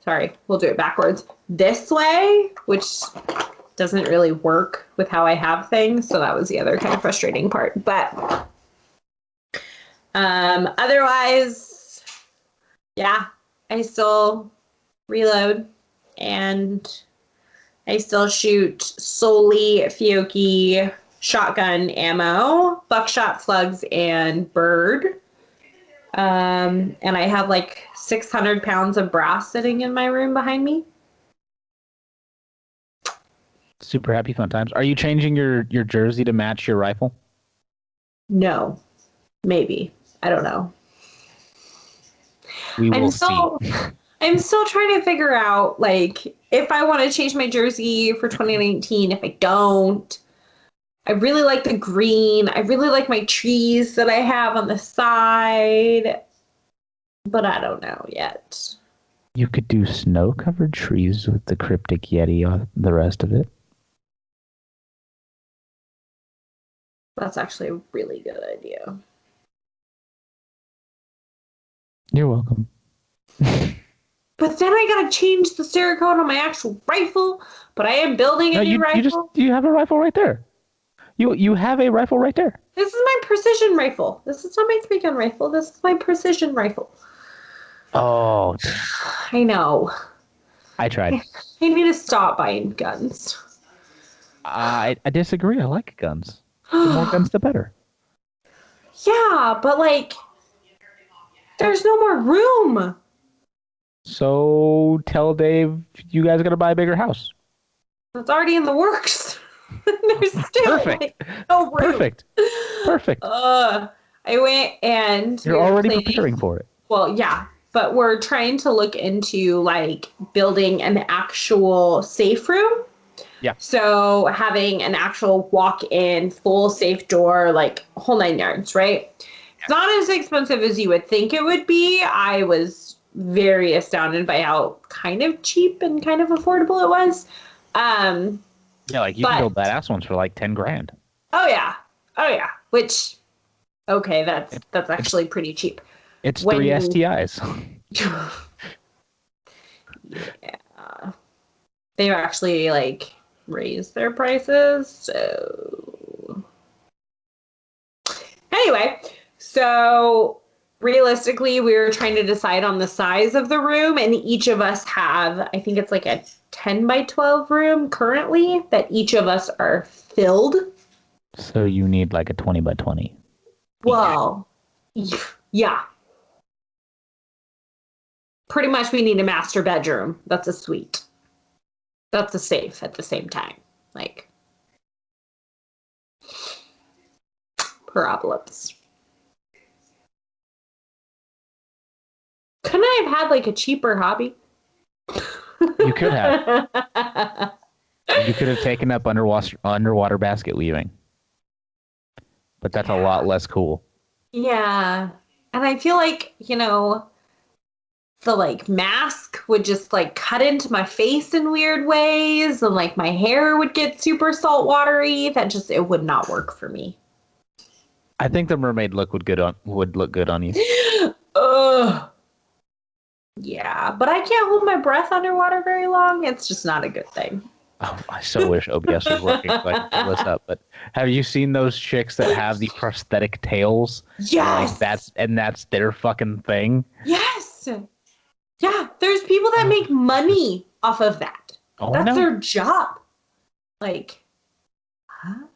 sorry, we'll do it backwards, this way, which doesn't really work with how I have things. So that was the other kind of frustrating part. But otherwise, yeah, I still reload and I still shoot solely Fiocchi shotgun ammo, buckshot, slugs, and bird. And I have like 600 pounds of brass sitting in my room behind me. Super happy fun times. Are you changing your jersey to match your rifle? No, maybe. I don't know. We will see. I'm still trying to figure out, like, if I want to change my jersey for 2019, if I don't. I really like the green. I really like my trees that I have on the side. But I don't know yet. You could do snow-covered trees with the cryptic Yeti on the rest of it. That's actually a really good idea. You're welcome. But then I gotta change the Cerakote on my actual rifle. But I am building a new rifle. You have a rifle right there. You have a rifle right there. This is my precision rifle. This is not my 3-gun rifle. This is my precision rifle. Oh, I know. I tried. I need to stop buying guns. I disagree. I like guns. The more guns, the better. Yeah, but like, there's no more room. So tell Dave you guys got to buy a bigger house. It's already in the works. There's still Perfect. like, no room. Perfect. I went and You're already preparing for it. Well, yeah, but we're trying to look into like building an actual safe room. Yeah. So having an actual walk-in, full safe door, like whole 9 yards, right? Yeah. It's not as expensive as you would think it would be. I was very astounded by how kind of cheap and kind of affordable it was. Yeah, like you can build badass ones for like 10 grand. Oh yeah. Which, okay, that's actually pretty cheap. It's 3 STIs. Yeah. They've actually like raised their prices. So anyway, so realistically, we were trying to decide on the size of the room, and each of us have, I think it's like a 10 by 12 room currently that each of us are filled. So you need like a 20 by 20. Well, yeah. Pretty much we need a master bedroom. That's a suite. That's a safe at the same time. Like, problems. Couldn't I have had like a cheaper hobby? You could have. You could have taken up underwater basket weaving. But that's a lot less cool. Yeah. And I feel like, the like mask would just like cut into my face in weird ways, and like my hair would get super salt watery. It would not work for me. I think the mermaid look would look good on you. Ugh. Yeah, but I can't hold my breath underwater very long. It's just not a good thing. Oh, I so wish OBS was working so I could pull this up. But have you seen those chicks that have the prosthetic tails? Yes. That's their fucking thing. Yes. Yeah, there's people that make money off of that. Oh, that's their job. Like, huh?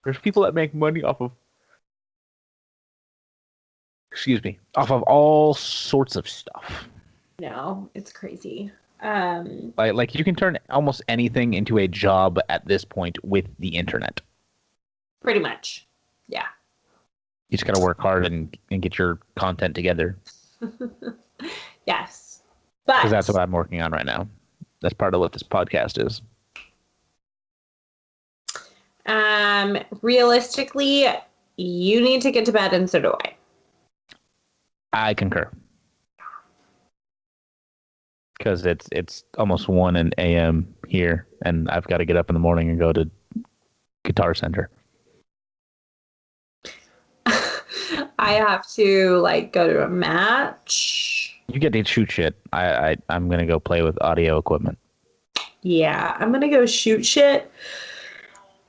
There's people that make money off of all sorts of stuff. No, it's crazy. Like you can turn almost anything into a job at this point with the internet. Pretty much. Yeah. You just got to work hard and get your content together. Yes. Because that's what I'm working on right now. That's part of what this podcast is. Realistically, you need to get to bed, and so do I. I concur. Because it's almost 1 a.m. here, and I've got to get up in the morning and go to Guitar Center. I have to like go to a match. You get to shoot shit. I'm gonna go play with audio equipment. Yeah, I'm gonna go shoot shit.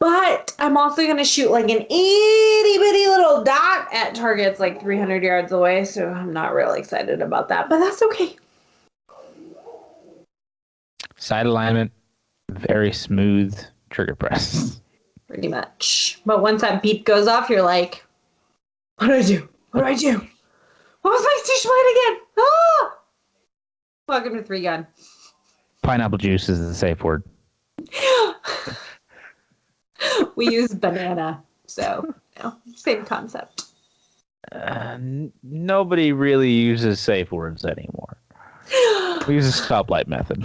But I'm also gonna shoot like an itty bitty little dot at targets like 300 yards away. So I'm not really excited about that, but that's okay. Side alignment, very smooth trigger press. Pretty much. But once that beep goes off, you're like, what do I do? What do I do? What was my station line again? Ah! Welcome to 3-Gun. Pineapple juice is the safe word. We use banana, so same concept. Nobody really uses safe words anymore. We use a stoplight method.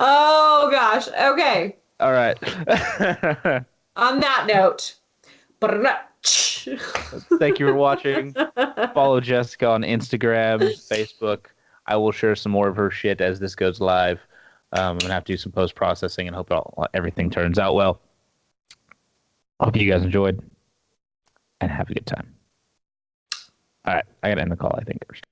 Oh gosh. Okay. All right. On that note. Thank you for watching. Follow Jessica on Instagram, Facebook. I will share some more of her shit as this goes live. I'm going to have to do some post-processing and hope everything turns out well. Hope you guys enjoyed and have a good time. All right. I got to end the call, I think, first.